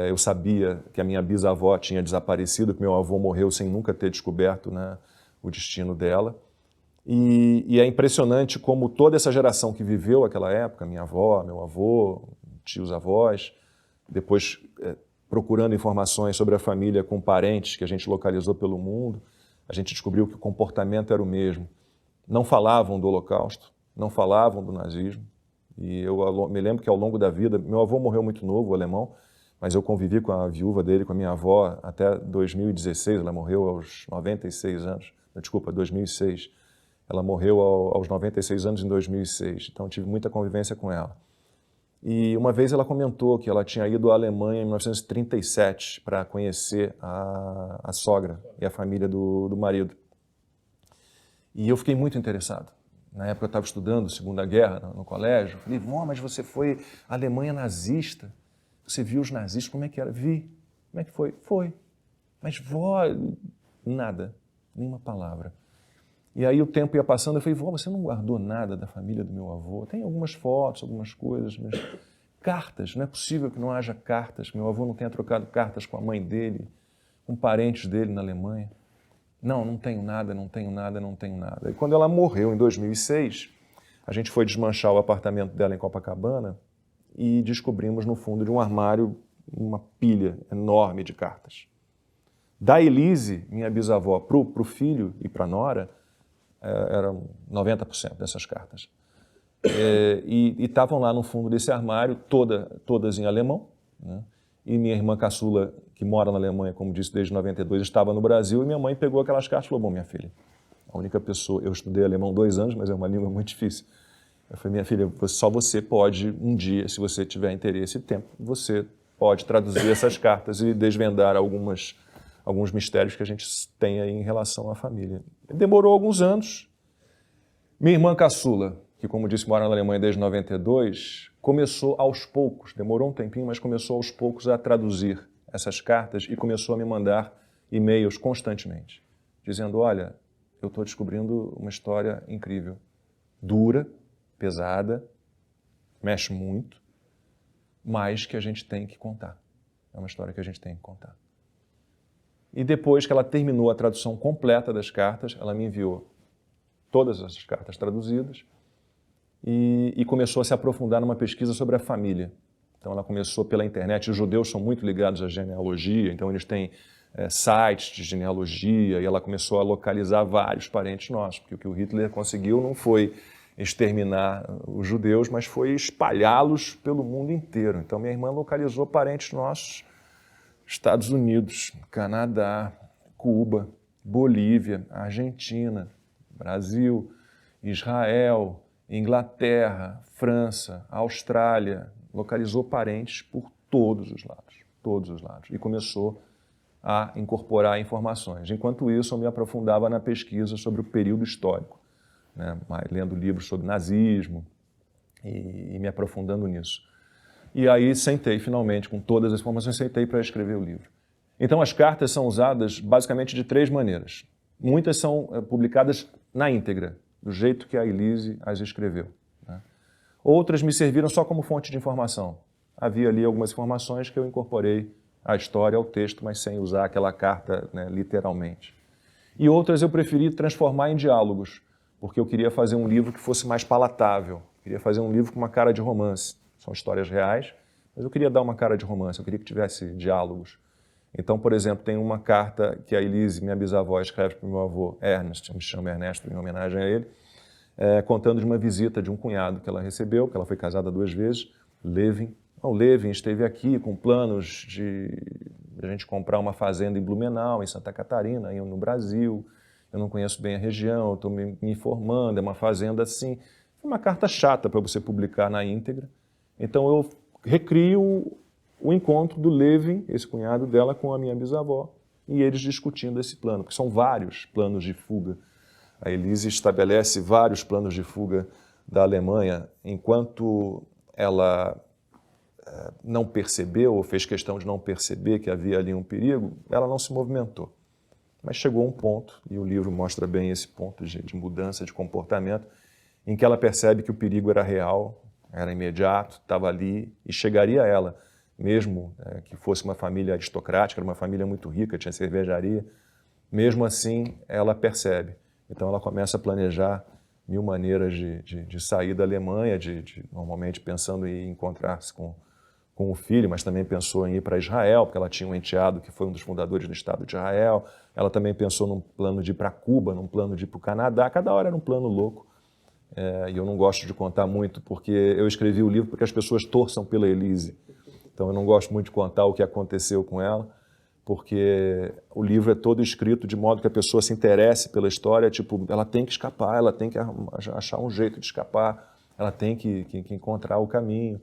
Speaker 1: Eu sabia que a minha bisavó tinha desaparecido, que meu avô morreu sem nunca ter descoberto, né, o destino dela. E é impressionante como toda essa geração que viveu aquela época, minha avó, meu avô, tios avós, depois procurando informações sobre a família com parentes que a gente localizou pelo mundo, a gente descobriu que o comportamento era o mesmo. Não falavam do Holocausto, não falavam do nazismo. E eu me lembro que ao longo da vida, meu avô morreu muito novo, alemão, mas eu convivi com a viúva dele, com a minha avó, até 2016, ela morreu aos 96 anos, desculpa, 2006. Ela morreu aos 96 anos em 2006, então tive muita convivência com ela. E uma vez ela comentou que ela tinha ido à Alemanha em 1937 para conhecer a sogra e a família do marido. E eu fiquei muito interessado. Na época eu estava estudando Segunda Guerra no colégio. Falei, vó, mas você foi à Alemanha nazista? Você viu os nazistas? Como é que era? Vi. Como é que foi? Foi. Mas vó, nada, nenhuma palavra. E aí o tempo ia passando, eu falei, vó, você não guardou nada da família do meu avô? Tem algumas fotos, algumas coisas, mas cartas, não é possível que não haja cartas, que meu avô não tenha trocado cartas com a mãe dele, com parentes dele na Alemanha. Não, não tenho nada, não tenho nada, não tenho nada. E quando ela morreu em 2006, a gente foi desmanchar o apartamento dela em Copacabana e descobrimos no fundo de um armário uma pilha enorme de cartas. Da Elise, minha bisavó, para o filho e para a nora, eram 90% dessas cartas. E estavam lá no fundo desse armário, todas em alemão, né? E minha irmã caçula, que mora na Alemanha, como disse, desde 92, estava no Brasil, e minha mãe pegou aquelas cartas e falou, bom, minha filha, a única pessoa, eu estudei alemão 2 anos, mas é uma língua muito difícil, Eu falei, minha filha, só você pode, um dia, se você tiver interesse e tempo, você pode traduzir essas cartas e desvendar alguns mistérios que a gente tem aí em relação à família. Demorou alguns anos. Minha irmã caçula, que como disse mora na Alemanha desde 92, começou aos poucos, demorou um tempinho, mas começou aos poucos a traduzir essas cartas e começou a me mandar e-mails constantemente, dizendo, olha, eu estou descobrindo uma história incrível, dura, pesada, mexe muito, mas que a gente tem que contar. É uma história que a gente tem que contar. E depois que ela terminou a tradução completa das cartas, ela me enviou todas as cartas traduzidas e começou a se aprofundar numa pesquisa sobre a família. Então ela começou pela internet, os judeus são muito ligados à genealogia, então eles têm sites de genealogia, e ela começou a localizar vários parentes nossos, porque o que o Hitler conseguiu não foi exterminar os judeus, mas foi espalhá-los pelo mundo inteiro. Então minha irmã localizou parentes nossos, Estados Unidos, Canadá, Cuba, Bolívia, Argentina, Brasil, Israel, Inglaterra, França, Austrália, localizou parentes por todos os lados, e começou a incorporar informações. Enquanto isso, eu me aprofundava na pesquisa sobre o período histórico, né, lendo livros sobre nazismo e me aprofundando nisso. E aí sentei, finalmente, com todas as informações, sentei para escrever o livro. Então as cartas são usadas basicamente de 3 maneiras. Muitas são publicadas na íntegra, do jeito que a Elise as escreveu, né? Outras me serviram só como fonte de informação. Havia ali algumas informações que eu incorporei à história, ao texto, mas sem usar aquela carta, né, literalmente. E outras eu preferi transformar em diálogos, porque eu queria fazer um livro que fosse mais palatável. Queria fazer um livro com uma cara de romance. São histórias reais, mas eu queria dar uma cara de romance, eu queria que tivesse diálogos. Então, por exemplo, tem uma carta que a Elise, minha bisavó, escreve para o meu avô Ernest, eu me chamo Ernesto em homenagem a ele, contando de uma visita de um cunhado que ela recebeu, que ela foi casada 2 vezes, Levin. O Levin esteve aqui com planos de a gente comprar uma fazenda em Blumenau, em Santa Catarina, aí no Brasil. Eu não conheço bem a região, estou me informando, é uma fazenda assim. É uma carta chata para você publicar na íntegra. Então eu recrio o encontro do Levin, esse cunhado dela, com a minha bisavó, e eles discutindo esse plano, porque são vários planos de fuga. A Elise estabelece vários planos de fuga da Alemanha, enquanto ela não percebeu, ou fez questão de não perceber que havia ali um perigo, ela não se movimentou. Mas chegou um ponto, e o livro mostra bem esse ponto de mudança de comportamento, em que ela percebe que o perigo era real, era imediato, estava ali, e chegaria a ela, mesmo que fosse uma família aristocrática, era uma família muito rica, tinha cervejaria, mesmo assim ela percebe. Então ela começa a planejar 1000 maneiras de sair da Alemanha, normalmente pensando em encontrar-se com o filho, mas também pensou em ir para Israel, porque ela tinha um enteado que foi um dos fundadores do Estado de Israel. Ela também pensou num plano de ir para Cuba, num plano de ir para o Canadá. Cada hora era um plano louco. E eu não gosto de contar muito, porque eu escrevi o livro porque as pessoas torçam pela Elise. Então eu não gosto muito de contar o que aconteceu com ela, porque o livro é todo escrito de modo que a pessoa se interesse pela história, tipo, ela tem que escapar, ela tem que achar um jeito de escapar, ela tem que encontrar o caminho.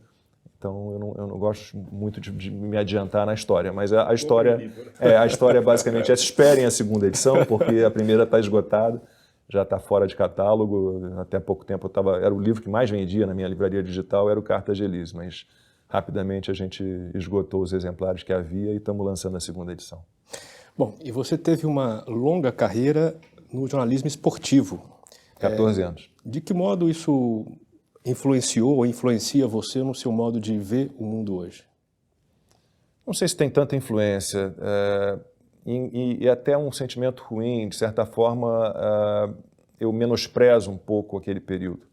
Speaker 1: Então eu não gosto muito de me adiantar na história, mas a história basicamente esperem a 2ª edição, porque a primeira está esgotada, já está fora de catálogo. Até pouco tempo era o livro que mais vendia na minha livraria digital, era o Cartas de Elise, mas rapidamente a gente esgotou os exemplares que havia e estamos lançando a 2ª edição.
Speaker 2: Bom, e você teve uma longa carreira no jornalismo esportivo.
Speaker 1: 14 anos.
Speaker 2: De que modo isso influenciou ou influencia você no seu modo de ver o mundo hoje?
Speaker 1: Não sei se tem tanta influência e até um sentimento ruim, de certa forma, eu menosprezo um pouco aquele período.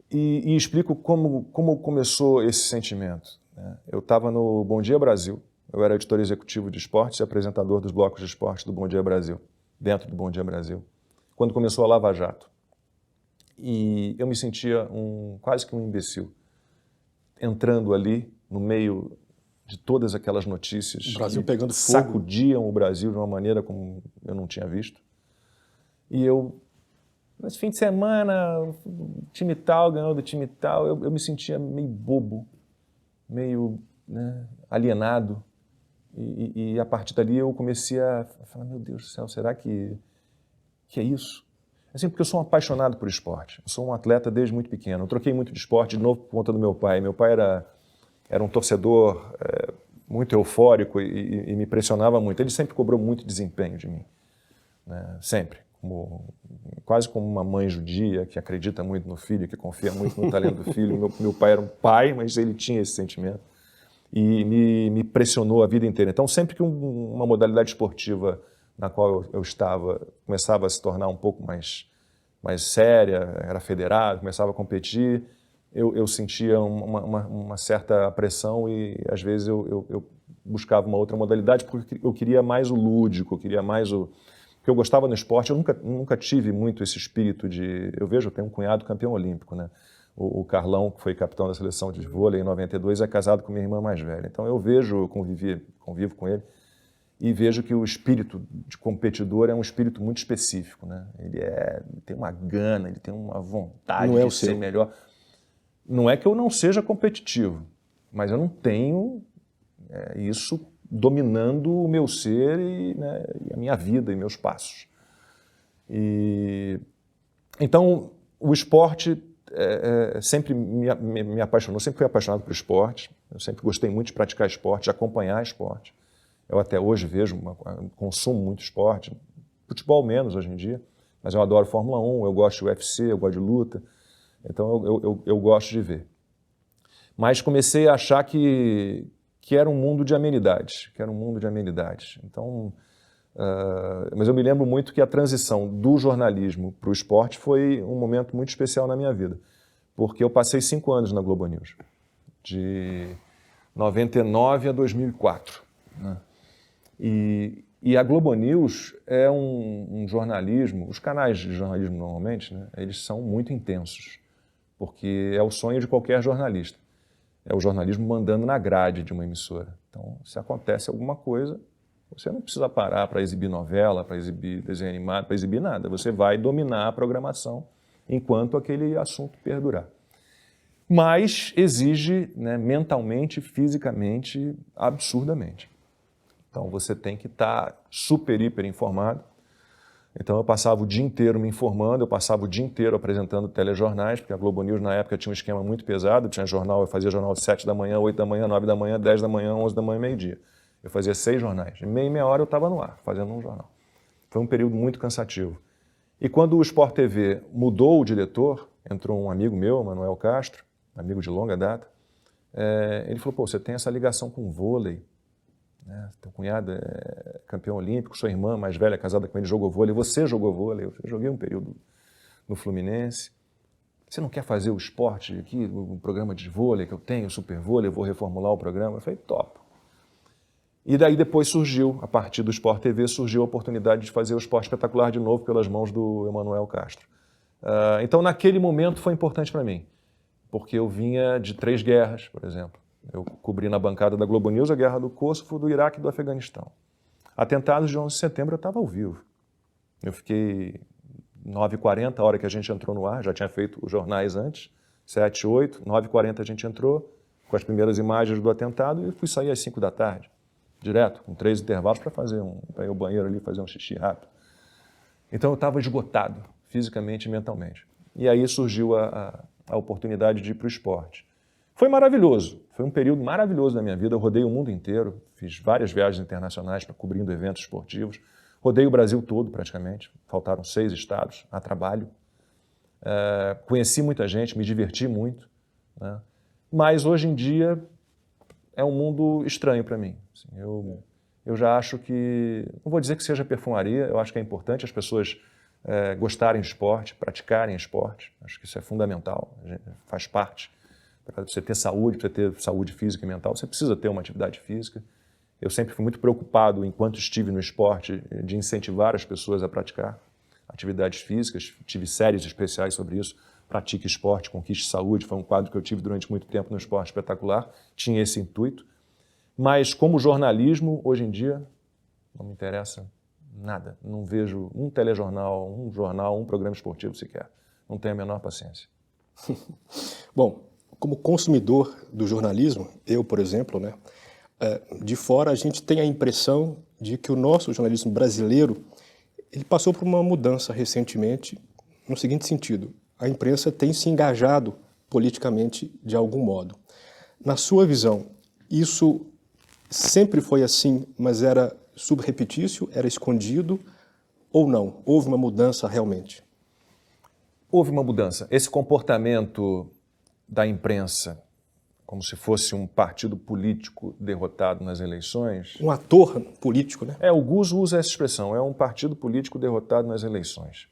Speaker 1: E explico como começou esse sentimento, né? Eu estava no Bom Dia Brasil, eu era editor executivo de esportes e apresentador dos blocos de esportes do Bom Dia Brasil, dentro do Bom Dia Brasil, quando começou a Lava Jato. E eu me sentia quase que um imbecil, entrando ali no meio de todas aquelas notícias
Speaker 2: o Brasil pegando fogo,
Speaker 1: sacudiam o Brasil de uma maneira como eu não tinha visto. E eu Nesse fim de semana, o time tal ganhou do time tal, eu me sentia meio bobo, meio, né, alienado. E a partir dali eu comecei a falar, meu Deus do céu, será que é isso? Assim, porque eu sou um apaixonado por esporte. Eu sou um atleta desde muito pequeno. Eu troquei muito de esporte, de novo, por conta do meu pai. Meu pai era um torcedor muito eufórico e me pressionava muito. Ele sempre cobrou muito desempenho de mim, né? Sempre. Quase como uma mãe judia que acredita muito no filho, que confia muito no talento do filho. Meu pai era um pai, mas ele tinha esse sentimento. E me pressionou a vida inteira. Então, sempre que uma modalidade esportiva na qual eu estava começava a se tornar um pouco mais séria, era federado, começava a competir, eu sentia uma certa pressão e, às vezes, eu buscava uma outra modalidade porque eu queria mais o lúdico, eu queria mais o... Porque eu gostava no esporte, eu nunca tive muito esse espírito de... Eu tenho um cunhado campeão olímpico, né? O Carlão, que foi capitão da seleção de vôlei em 92, é casado com minha irmã mais velha. Então eu convivo com ele e vejo que o espírito de competidor é um espírito muito específico, né? Ele tem uma gana, ele tem uma vontade de ser melhor. Não é que eu não seja competitivo, mas eu não tenho isso dominando o meu ser né, e a minha vida e meus passos. Então o esporte sempre me apaixonou, sempre fui apaixonado por esporte, eu sempre gostei muito de praticar esporte, de acompanhar esporte. Eu até hoje consumo muito esporte, futebol menos hoje em dia, mas eu adoro Fórmula 1, eu gosto de UFC, eu gosto de luta, então eu gosto de ver. Mas comecei a achar que era um mundo de amenidades, Então, mas eu me lembro muito que a transição do jornalismo para o esporte foi um momento muito especial na minha vida, porque eu passei 5 anos na Globo News, de 99 a 2004. Né? E a Globo News é um jornalismo, os canais de jornalismo normalmente, né, eles são muito intensos, porque é o sonho de qualquer jornalista. É o jornalismo mandando na grade de uma emissora. Então, se acontece alguma coisa, você não precisa parar para exibir novela, para exibir desenho animado, para exibir nada. Você vai dominar a programação enquanto aquele assunto perdurar. Mas exige, né, mentalmente, fisicamente, absurdamente. Então você tem que estar super, hiper informado. Então eu passava o dia inteiro me informando, eu passava o dia inteiro apresentando telejornais, porque a Globo News na época tinha um esquema muito pesado, tinha jornal, eu fazia jornal de 7 da manhã, 8 da manhã, 9 da manhã, 10 da manhã, 11 da manhã, meio-dia. Eu fazia 6 jornais. Em meia hora eu estava no ar, fazendo um jornal. Foi um período muito cansativo. E quando o Sport TV mudou o diretor, entrou um amigo meu, Manuel Castro, amigo de longa data, ele falou, pô, você tem essa ligação com o vôlei, né? Teu cunhado é campeão olímpico, sua irmã mais velha, casada com ele, jogou vôlei, você jogou vôlei, eu joguei um período no Fluminense. Você não quer fazer o esporte aqui, o programa de vôlei que eu tenho, o super vôlei, eu vou reformular o programa? Eu falei, topo. E daí depois surgiu, a partir do Sport TV, surgiu a oportunidade de fazer o Esporte Espetacular de novo pelas mãos do Emanuel Castro. Então naquele momento foi importante para mim, porque eu vinha de 3 guerras, por exemplo. Eu cobri na bancada da Globo News a guerra do Kosovo, do Iraque e do Afeganistão. Atentados de 11 de setembro eu estava ao vivo. Eu fiquei 9h40, a hora que a gente entrou no ar, já tinha feito os jornais antes, 7, 8, 9h40 a gente entrou com as primeiras imagens do atentado e fui sair às 5 da tarde, direto, com 3 intervalos para ir ao banheiro ali, fazer um xixi rápido. Então eu estava esgotado, fisicamente e mentalmente. E aí surgiu a oportunidade de ir para o esporte. Foi maravilhoso, foi um período maravilhoso da minha vida, eu rodei o mundo inteiro, fiz várias viagens internacionais cobrindo eventos esportivos, rodei o Brasil todo praticamente, faltaram 6 estados a trabalho, conheci muita gente, me diverti muito, né? Mas hoje em dia é um mundo estranho para mim. Assim, eu já acho que, não vou dizer que seja perfumaria, eu acho que é importante as pessoas gostarem de esporte, praticarem esporte, acho que isso é fundamental, faz parte. Para você ter saúde física e mental, você precisa ter uma atividade física. Eu sempre fui muito preocupado, enquanto estive no esporte, de incentivar as pessoas a praticar atividades físicas. Tive séries especiais sobre isso. Pratique esporte, conquiste saúde. Foi um quadro que eu tive durante muito tempo no Esporte Espetacular. Tinha esse intuito. Mas como jornalismo, hoje em dia, não me interessa Nada. Não vejo um telejornal, um jornal, um programa esportivo sequer. Não tenho a menor paciência.
Speaker 2: Bom, como consumidor do jornalismo, eu, por exemplo, né, de fora a gente tem a impressão de que o nosso jornalismo brasileiro ele passou por uma mudança recentemente, no seguinte sentido: a imprensa tem se engajado politicamente de algum modo. Na sua visão, isso sempre foi assim, mas era subreptício, era escondido ou não? Houve uma mudança realmente?
Speaker 1: Houve uma mudança. Esse comportamento da imprensa, como se fosse um partido político derrotado nas eleições...
Speaker 2: Um ator político, né?
Speaker 1: O Guzzo usa essa expressão, é um partido político derrotado nas eleições.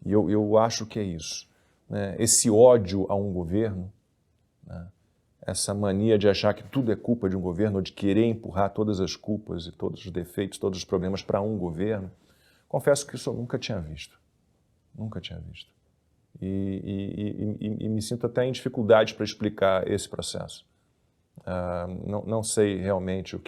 Speaker 1: E eu acho que é isso. Né? Esse ódio a um governo, né? Essa mania de achar que tudo é culpa de um governo, ou de querer empurrar todas as culpas e todos os defeitos, todos os problemas para um governo, confesso que isso eu nunca tinha visto. Nunca tinha visto. E me sinto até em dificuldade para explicar esse processo. Não sei realmente o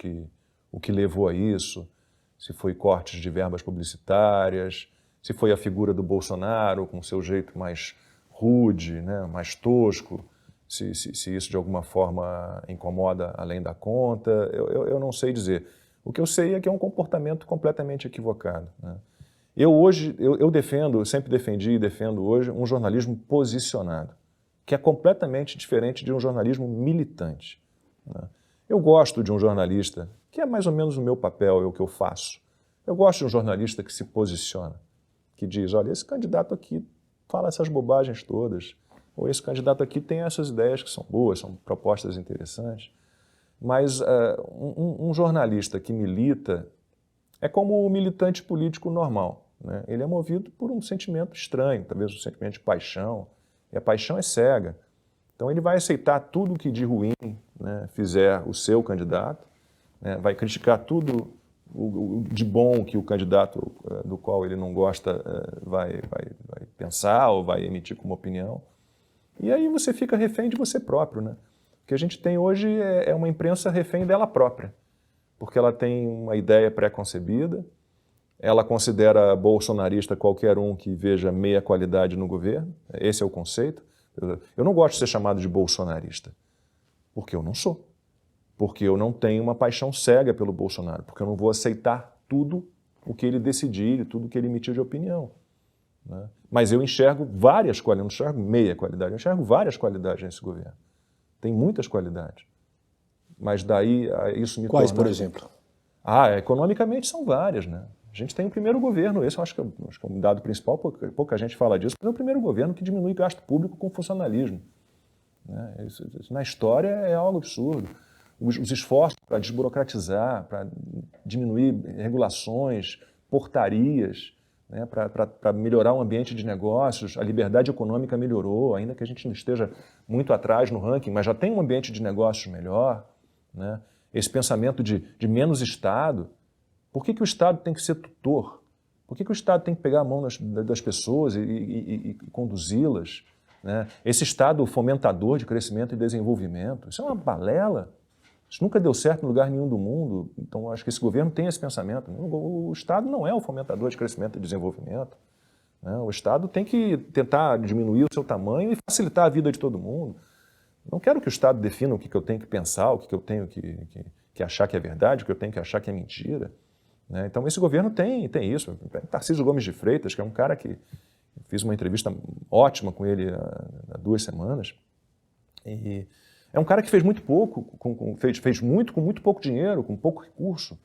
Speaker 1: que levou a isso, se foi cortes de verbas publicitárias, se foi a figura do Bolsonaro com seu jeito mais rude, né, mais tosco, se isso de alguma forma incomoda além da conta, eu não sei dizer. O que eu sei é que é um comportamento completamente equivocado, né? Eu defendo, eu sempre defendi e defendo hoje um jornalismo posicionado, que é completamente diferente de um jornalismo militante, né? Eu gosto de um jornalista, que é mais ou menos o meu papel, é o que eu faço. Eu gosto de um jornalista que se posiciona, que diz, olha, esse candidato aqui fala essas bobagens todas, ou esse candidato aqui tem essas ideias que são boas, são propostas interessantes. Mas um jornalista que milita é como o militante político normal, né? Ele é movido por um sentimento estranho, talvez um sentimento de paixão, e a paixão é cega. Então ele vai aceitar tudo que de ruim, né, fizer o seu candidato, né, vai criticar tudo de bom que o candidato do qual ele não gosta vai pensar ou vai emitir como opinião. E aí você fica refém de você próprio, né? O que a gente tem hoje é uma imprensa refém dela própria, porque ela tem uma ideia pré-concebida, ela considera bolsonarista qualquer um que veja meia qualidade no governo, esse é o conceito. Eu não gosto de ser chamado de bolsonarista, porque eu não sou, porque eu não tenho uma paixão cega pelo Bolsonaro, porque eu não vou aceitar tudo o que ele decidir, tudo o que ele emitir de opinião, né? Mas eu enxergo várias qualidades, eu não enxergo meia qualidade, eu enxergo várias qualidades nesse governo. Tem muitas qualidades. Mas daí isso me
Speaker 2: Quais,
Speaker 1: torna...
Speaker 2: por exemplo?
Speaker 1: Economicamente são várias, né? A gente tem o primeiro governo, esse eu acho que é um dado principal, pouca gente fala disso, mas é o primeiro governo que diminui gasto público com funcionalismo, né? Isso na história é algo absurdo. Os esforços para desburocratizar, para diminuir regulações, portarias, né, para melhorar o ambiente de negócios, a liberdade econômica melhorou, ainda que a gente não esteja muito atrás no ranking, mas já tem um ambiente de negócios melhor, né? Esse pensamento de menos Estado. Por que o Estado tem que ser tutor? Por que o Estado tem que pegar a mão das pessoas e conduzi-las, né? Esse Estado fomentador de crescimento e desenvolvimento, isso é uma balela. Isso nunca deu certo em lugar nenhum do mundo, então acho que esse governo tem esse pensamento. O Estado não é o fomentador de crescimento e desenvolvimento, né? O Estado tem que tentar diminuir o seu tamanho e facilitar a vida de todo mundo. Não quero que o Estado defina o que eu tenho que pensar, o que eu tenho que achar que é verdade, o que eu tenho que achar que é mentira, né? Então esse governo tem isso. Tarcísio Gomes de Freitas, que é um cara que fiz uma entrevista ótima com ele há 2 semanas, e é um cara que fez muito pouco, fez muito com muito pouco dinheiro, com pouco recurso,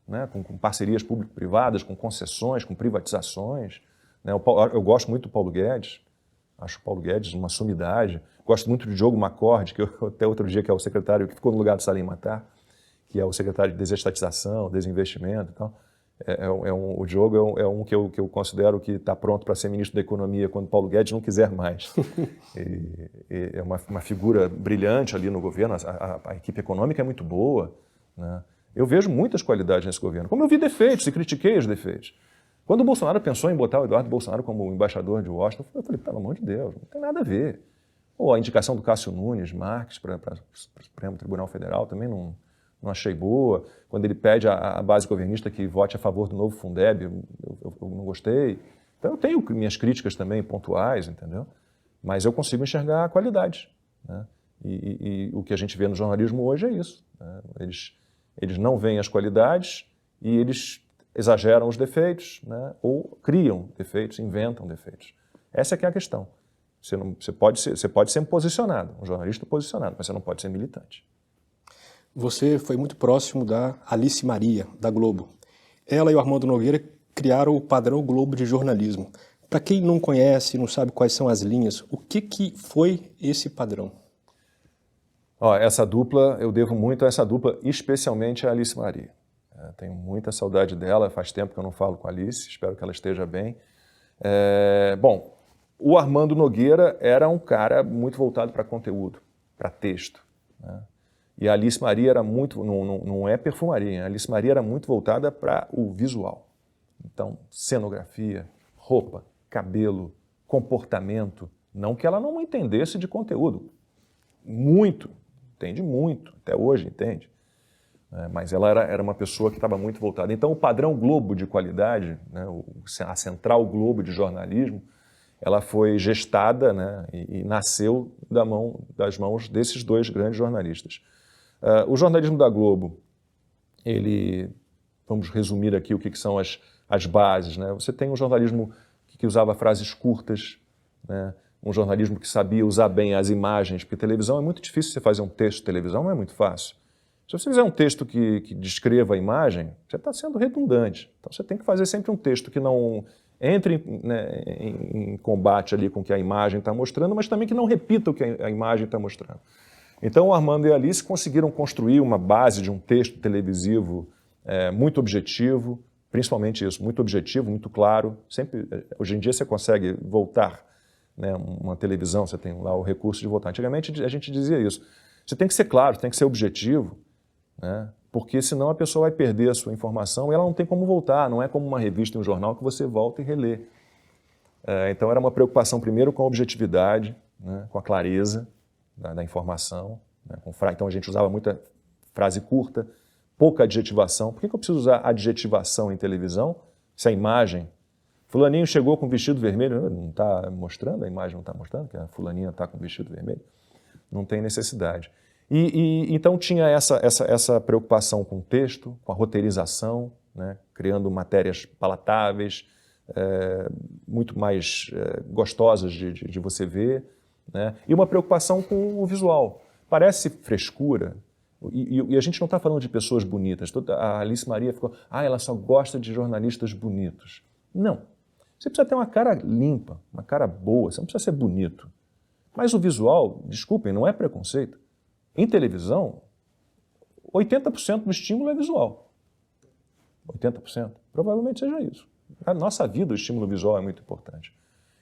Speaker 1: né? Com parcerias público-privadas, com concessões, com privatizações, né? Eu gosto muito do Paulo Guedes, acho o Paulo Guedes uma sumidade. Gosto muito de Diogo McCord, que até outro dia que é o secretário que ficou no lugar do Salim Matar, que é o secretário de desestatização, desinvestimento e tal. O Diogo é um que eu considero que está pronto para ser ministro da Economia quando Paulo Guedes não quiser mais. É uma figura brilhante ali no governo, a equipe econômica é muito boa, né? Eu vejo muitas qualidades nesse governo, como eu vi defeitos e critiquei os defeitos. Quando o Bolsonaro pensou em botar o Eduardo Bolsonaro como embaixador de Washington, eu falei, pelo amor de Deus, não tem nada a ver. Ou a indicação do Cássio Nunes Marques para o Supremo Tribunal Federal também não não achei boa. Quando ele pede à base governista que vote a favor do novo Fundeb, eu não gostei. Então eu tenho minhas críticas também pontuais, entendeu? Mas eu consigo enxergar a qualidade, né? E o que a gente vê no jornalismo hoje é isso, né? Eles não veem as qualidades e eles exageram os defeitos, né? Ou criam defeitos, inventam defeitos. Essa é que é a questão. Você pode ser posicionado, um jornalista posicionado, mas você não pode ser militante.
Speaker 2: Você foi muito próximo da Alice Maria, da Globo. Ela e o Armando Nogueira criaram o padrão Globo de jornalismo. Para quem não conhece, não sabe quais são as linhas, o que foi esse padrão?
Speaker 1: Essa dupla, eu devo muito a essa dupla, especialmente a Alice Maria. Tenho muita saudade dela, faz tempo que eu não falo com a Alice, espero que ela esteja bem. Bom, o Armando Nogueira era um cara muito voltado para conteúdo, para texto, né? E a Alice Maria era muito, não é perfumaria, a Alice Maria era muito voltada para o visual. Então, cenografia, roupa, cabelo, comportamento, não que ela não entendesse de conteúdo, muito, entende muito, até hoje entende. Mas ela era uma pessoa que estava muito voltada. Então, o padrão Globo de qualidade, né, a Central Globo de jornalismo, ela foi gestada, né, e nasceu das mãos desses dois grandes jornalistas. O jornalismo da Globo, vamos resumir aqui o que são as bases, né? Você tem um jornalismo que usava frases curtas, né? Um jornalismo que sabia usar bem as imagens, porque televisão é muito difícil você fazer um texto de televisão, não é muito fácil. Se você fizer um texto que descreva a imagem, você está sendo redundante. Então você tem que fazer sempre um texto que não entre, né, em combate ali com o que a imagem está mostrando, mas também que não repita o que a imagem está mostrando. Então o Armando e a Alice conseguiram construir uma base de um texto televisivo muito objetivo, principalmente isso, muito objetivo, muito claro. Hoje em dia você consegue voltar, né, uma televisão, você tem lá o recurso de voltar. Antigamente a gente dizia isso. Você tem que ser claro, tem que ser objetivo, né? Porque senão a pessoa vai perder a sua informação e ela não tem como voltar, não é como uma revista e um jornal que você volta e relê. Então era uma preocupação primeiro com a objetividade, né, com a clareza da informação, né, então a gente usava muita frase curta, pouca adjetivação. Por que eu preciso usar adjetivação em televisão se a imagem... Fulaninho chegou com vestido vermelho, não está mostrando, a imagem não está mostrando que a fulaninha está com vestido vermelho? Não tem necessidade. Então tinha essa preocupação com o texto, com a roteirização, né, criando matérias palatáveis, muito mais gostosas de você ver, né, e uma preocupação com o visual. Parece frescura, e a gente não está falando de pessoas bonitas. A Alice Maria ficou, ela só gosta de jornalistas bonitos. Não. Você precisa ter uma cara limpa, uma cara boa, você não precisa ser bonito. Mas o visual, desculpem, não é preconceito. Em televisão, 80% do estímulo é visual. 80%. Provavelmente seja isso. Na nossa vida, o estímulo visual é muito importante.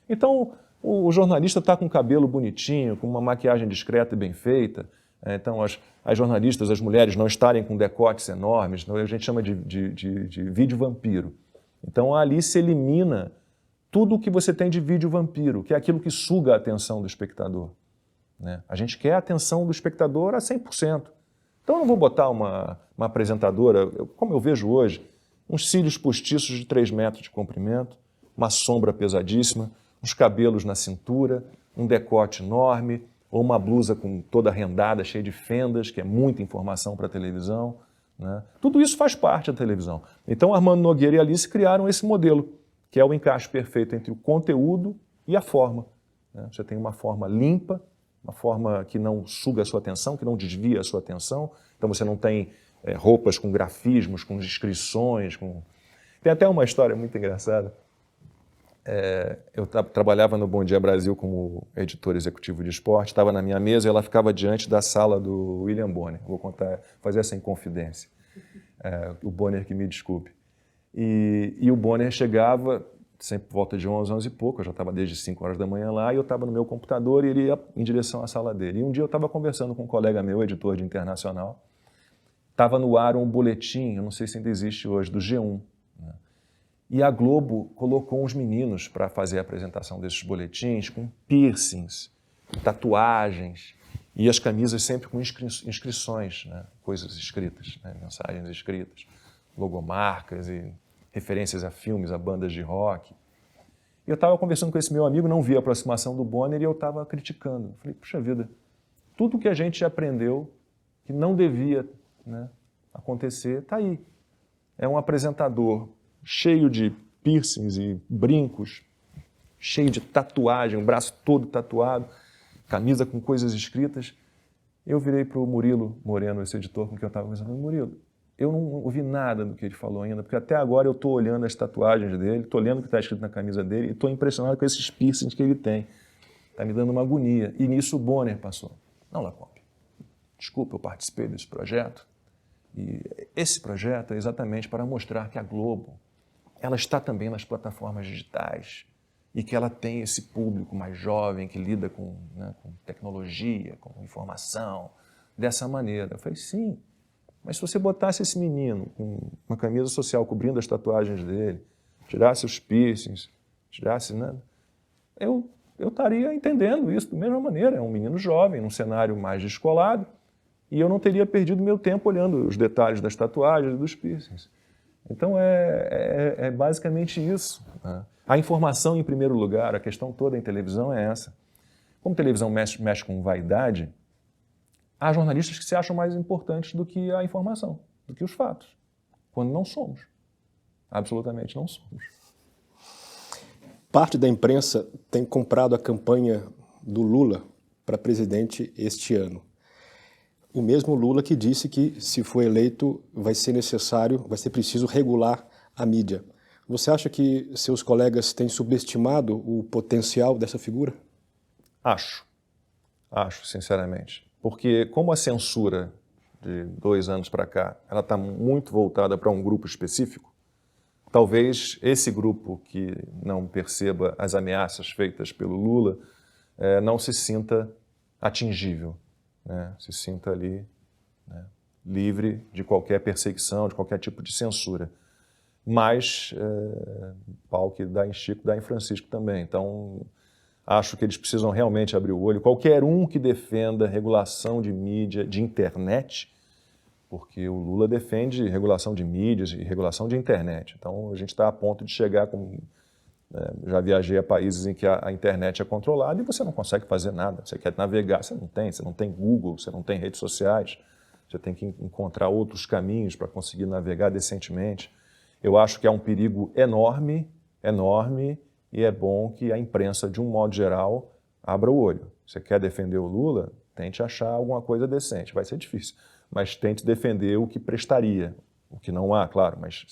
Speaker 1: Então, o jornalista está com o cabelo bonitinho, com uma maquiagem discreta e bem feita. Então, as jornalistas, as mulheres, não estarem com decotes enormes, a gente chama de vídeo vampiro. Então, a Alice elimina tudo o que você tem de vídeo vampiro, que é aquilo que suga a atenção do espectador, né? A gente quer a atenção do espectador a 100%. Então eu não vou botar uma apresentadora, como eu vejo hoje, uns cílios postiços de 3 metros de comprimento, uma sombra pesadíssima, uns cabelos na cintura, um decote enorme, ou uma blusa com toda rendada, cheia de fendas, que é muita informação para a televisão, né? Tudo isso faz parte da televisão. Então Armando Nogueira e Alice criaram esse modelo, que é o encaixe perfeito entre o conteúdo e a forma, né? Você tem uma forma limpa, uma forma que não suga a sua atenção, que não desvia a sua atenção. Então você não tem roupas com grafismos, com inscrições. Tem até uma história muito engraçada. Eu trabalhava no Bom Dia Brasil como editor executivo de esporte, estava na minha mesa e ela ficava diante da sala do William Bonner. Vou fazer essa inconfidência. O Bonner que me desculpe. E o Bonner chegava sempre por volta de 11, 11 e pouco, eu já estava desde 5 horas da manhã lá, e eu estava no meu computador e ele ia em direção à sala dele. E um dia eu estava conversando com um colega meu, editor de internacional, estava no ar um boletim, eu não sei se ainda existe hoje, do G1, né? E a Globo colocou uns meninos para fazer a apresentação desses boletins com piercings, tatuagens, E as camisas sempre com inscrições, né? Coisas escritas, né? Mensagens escritas, logomarcas e referências a filmes, a bandas de rock. E eu estava conversando com esse meu amigo, não vi a aproximação do Bonner e eu estava criticando. Falei, puxa vida, tudo que a gente aprendeu que não devia, né, acontecer, está aí. É um apresentador cheio de piercings e brincos, cheio de tatuagem, o braço todo tatuado, camisa com coisas escritas. Eu virei para o Murilo Moreno, esse editor com quem eu estava conversando. Murilo, eu não ouvi nada do que ele falou ainda, porque até agora eu estou olhando as tatuagens dele, estou lendo o que está escrito na camisa dele e estou impressionado com esses piercings que ele tem. Está me dando uma agonia. E nisso o Bonner passou. Não, Lacombe, desculpa, eu participei desse projeto. E esse projeto é exatamente para mostrar que a Globo, ela está também nas plataformas digitais e que ela tem esse público mais jovem que lida com, né, com tecnologia, com informação, dessa maneira. Eu falei, sim, mas se você botasse esse menino com uma camisa social cobrindo as tatuagens dele, tirasse os piercings, tirasse, né, eu estaria entendendo isso da mesma maneira. É um menino jovem, num cenário mais descolado, e eu não teria perdido meu tempo olhando os detalhes das tatuagens e dos piercings. Então é basicamente isso, né? A informação em primeiro lugar, a questão toda em televisão é essa. Como televisão mexe com vaidade, há jornalistas que se acham mais importantes do que a informação, do que os fatos, quando não somos. Absolutamente não somos.
Speaker 2: Parte da imprensa tem comprado a campanha do Lula para presidente este ano. O mesmo Lula que disse que, se for eleito, vai ser preciso regular a mídia. Você acha que seus colegas têm subestimado o potencial dessa figura?
Speaker 1: Acho, sinceramente. Porque como a censura de 2 anos para cá, ela está muito voltada para um grupo específico, talvez esse grupo que não perceba as ameaças feitas pelo Lula não se sinta atingível, né? Se sinta ali, né, livre de qualquer perseguição, de qualquer tipo de censura. Mas pau que dá em Chico, dá em Francisco também. Então, acho que eles precisam realmente abrir o olho. Qualquer um que defenda regulação de mídia, de internet, porque o Lula defende regulação de mídias e regulação de internet. Então, a gente está a ponto de chegar com... já viajei a países em que a internet é controlada e você não consegue fazer nada. Você quer navegar, você não tem Google, você não tem redes sociais, você tem que encontrar outros caminhos para conseguir navegar decentemente. Eu acho que há um perigo enorme, e é bom que a imprensa, de um modo geral, abra o olho. Você quer defender o Lula? Tente achar alguma coisa decente. Vai ser difícil, mas tente defender o que prestaria. O que não há, claro, mas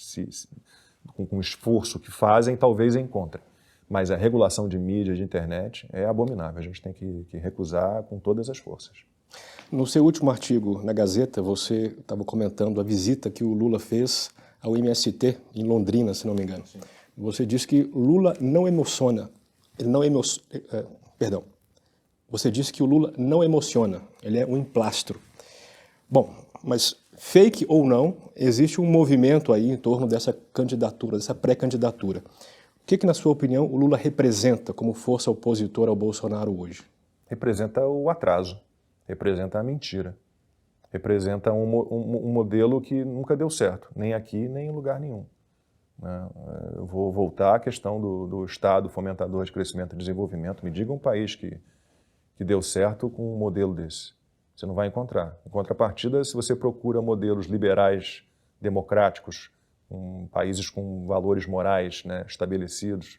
Speaker 1: com o esforço que fazem, talvez encontrem. Mas a regulação de mídia, de internet, é abominável. A gente tem que recusar com todas as forças.
Speaker 2: No seu último artigo na Gazeta, você estava comentando a visita que o Lula fez ao MST, em Londrina, se não me engano. Sim. Você disse que Lula não emociona. Você disse que o Lula não emociona, ele é um emplastro. Bom, mas fake ou não, existe um movimento aí em torno dessa candidatura, dessa pré-candidatura. O que, na sua opinião, o Lula representa como força opositora ao Bolsonaro hoje?
Speaker 1: Representa o atraso, representa a mentira. Representa um modelo que nunca deu certo, nem aqui, nem em lugar nenhum. Eu vou voltar à questão do Estado fomentador de crescimento e desenvolvimento. Me diga um país que deu certo com um modelo desse. Você não vai encontrar. Em contrapartida, se você procura modelos liberais, democráticos, países com valores morais, né, estabelecidos,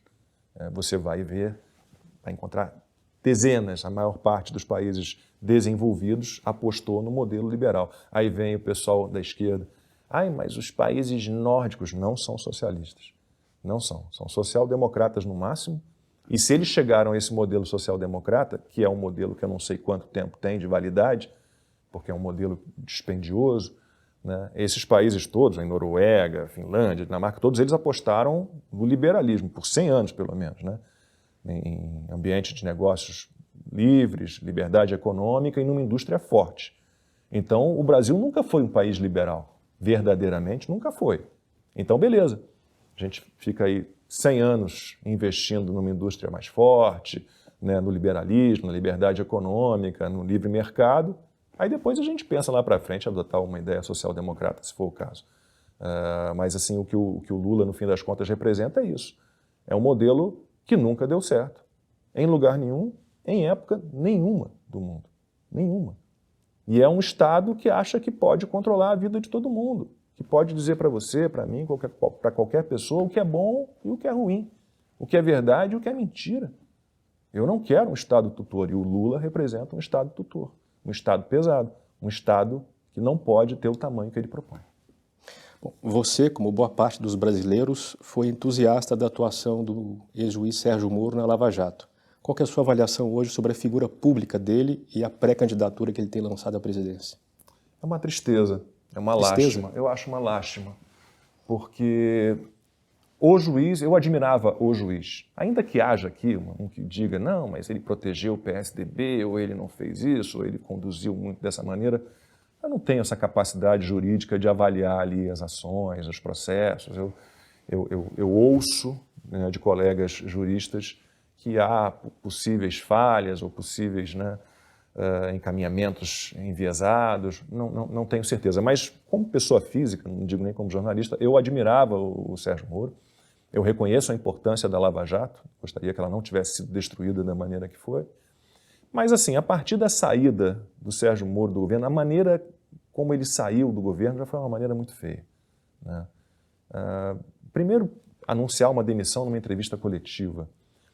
Speaker 1: você vai encontrar dezenas, a maior parte dos países desenvolvidos apostou no modelo liberal. Aí vem o pessoal da esquerda. Mas os países nórdicos não são socialistas. Não são. São social-democratas no máximo. E se eles chegaram a esse modelo social-democrata, que é um modelo que eu não sei quanto tempo tem de validade, porque é um modelo dispendioso, né? Esses países todos, a Noruega, Finlândia, Dinamarca, todos eles apostaram no liberalismo, por 100 anos pelo menos, né? Em ambiente de negócios livres, liberdade econômica e numa indústria forte. Então, o Brasil nunca foi um país liberal. Verdadeiramente, nunca foi. Então, beleza. A gente fica aí 100 anos investindo numa indústria mais forte, né, no liberalismo, na liberdade econômica, no livre mercado. Aí depois a gente pensa lá para frente adotar uma ideia social-democrata, se for o caso. Mas assim, o que o Lula, no fim das contas, representa é isso. É um modelo que nunca deu certo, em lugar nenhum, em época nenhuma do mundo. Nenhuma. E é um Estado que acha que pode controlar a vida de todo mundo, que pode dizer para você, para mim, para qualquer pessoa, o que é bom e o que é ruim, o que é verdade e o que é mentira. Eu não quero um Estado tutor, e o Lula representa um Estado tutor, um Estado pesado, um Estado que não pode ter o tamanho que ele propõe.
Speaker 2: Bom, você, como boa parte dos brasileiros, foi entusiasta da atuação do ex-juiz Sérgio Moro na Lava Jato. Qual que é a sua avaliação hoje sobre a figura pública dele e a pré-candidatura que ele tem lançado à presidência?
Speaker 1: É uma tristeza, é uma lástima. Eu acho uma lástima, porque o juiz, eu admirava o juiz. Ainda que haja aqui um que diga, não, mas ele protegeu o PSDB, ou ele não fez isso, ou ele conduziu muito dessa maneira. Eu não tenho essa capacidade jurídica de avaliar ali as ações, os processos. Eu ouço, né, de colegas juristas que há possíveis falhas ou possíveis, né, encaminhamentos enviesados, não tenho certeza. Mas como pessoa física, não digo nem como jornalista, eu admirava o Sérgio Moro, eu reconheço a importância da Lava Jato, gostaria que ela não tivesse sido destruída da maneira que foi. Mas assim, a partir da saída do Sérgio Moro do governo, a maneira como ele saiu do governo já foi uma maneira muito feia, né? Primeiro, anunciar uma demissão numa entrevista coletiva.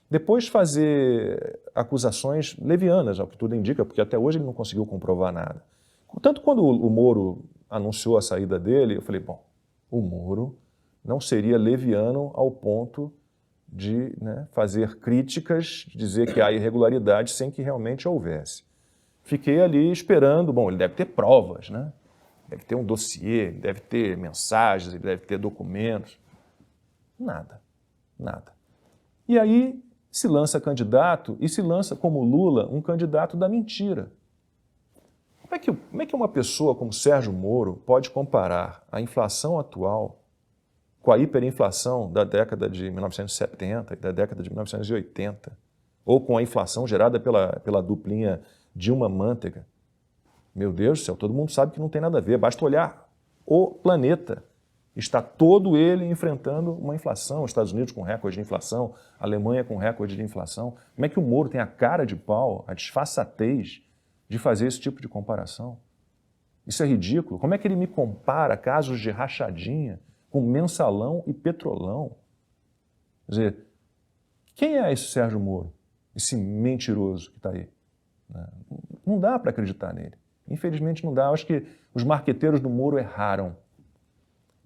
Speaker 1: Depois fazer acusações levianas, ao que tudo indica, porque até hoje ele não conseguiu comprovar nada. Portanto, quando o Moro anunciou a saída dele, eu falei, bom, o Moro não seria leviano ao ponto de, né, fazer críticas, dizer que há irregularidade sem que realmente houvesse. Fiquei ali esperando, bom, ele deve ter provas, né? Deve ter um dossiê, deve ter mensagens, ele deve ter documentos. Nada, nada. E aí se lança candidato e se lança como Lula um candidato da mentira. Como é que uma pessoa como Sérgio Moro pode comparar a inflação atual com a hiperinflação da década de 1970 e da década de 1980, ou com a inflação gerada pela duplinha Dilma-Manteiga? Meu Deus do céu, todo mundo sabe que não tem nada a ver, basta olhar o planeta. Está todo ele enfrentando uma inflação, os Estados Unidos com recorde de inflação, a Alemanha com recorde de inflação. Como é que o Moro tem a cara de pau, a disfarçatez de fazer esse tipo de comparação? Isso é ridículo. Como é que ele me compara casos de rachadinha com mensalão e petrolão? Quer dizer, quem é esse Sérgio Moro, esse mentiroso que está aí? Não dá para acreditar nele. Infelizmente não dá. Eu acho que os marqueteiros do Moro erraram.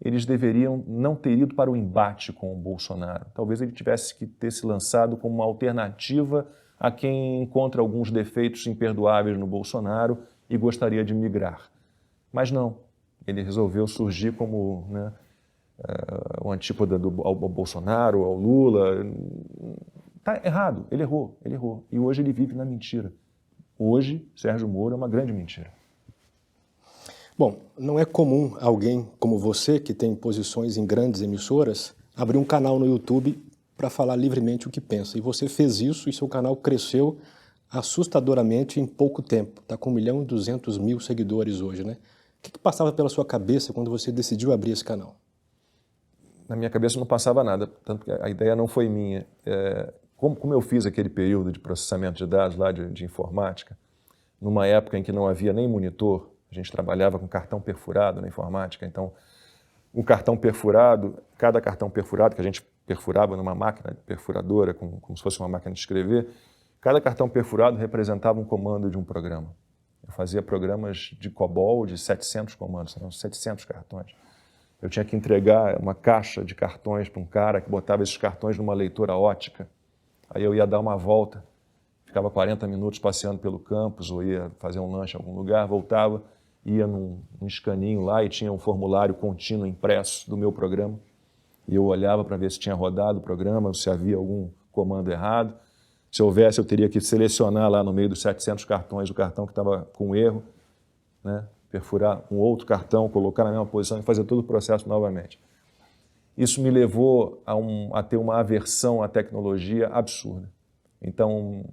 Speaker 1: Eles deveriam não ter ido para o embate com o Bolsonaro. Talvez ele tivesse que ter se lançado como uma alternativa a quem encontra alguns defeitos imperdoáveis no Bolsonaro e gostaria de migrar. Mas não, ele resolveu surgir como, né, o antípoda ao Bolsonaro, ao Lula. Está errado, ele errou. E hoje ele vive na mentira. Hoje, Sérgio Moro é uma grande mentira.
Speaker 2: Bom, não é comum alguém como você, que tem posições em grandes emissoras, abrir um canal no YouTube para falar livremente o que pensa. E você fez isso e seu canal cresceu assustadoramente em pouco tempo. Está com 1.200.000 seguidores hoje, né? O que passava pela sua cabeça quando você decidiu abrir esse canal?
Speaker 1: Na minha cabeça não passava nada, tanto que a ideia não foi minha. Como eu fiz aquele período de processamento de dados lá de informática, numa época em que não havia nem monitor, a gente trabalhava com cartão perfurado na informática, então o cartão perfurado, cada cartão perfurado que a gente perfurava numa máquina perfuradora, como se fosse uma máquina de escrever, cada cartão perfurado representava um comando de um programa. Eu fazia programas de COBOL de 700 comandos, eram 700 cartões. Eu tinha que entregar uma caixa de cartões para um cara que botava esses cartões numa leitora ótica. Aí eu ia dar uma volta, ficava 40 minutos passeando pelo campus, ou ia fazer um lanche em algum lugar, voltava, ia num escaninho lá e tinha um formulário contínuo impresso do meu programa. E eu olhava para ver se tinha rodado o programa, se havia algum comando errado. Se houvesse, eu teria que selecionar lá no meio dos 700 cartões o cartão que estava com erro, né? Perfurar um outro cartão, colocar na mesma posição e fazer todo o processo novamente. Isso me levou a ter uma aversão à tecnologia absurda. Então,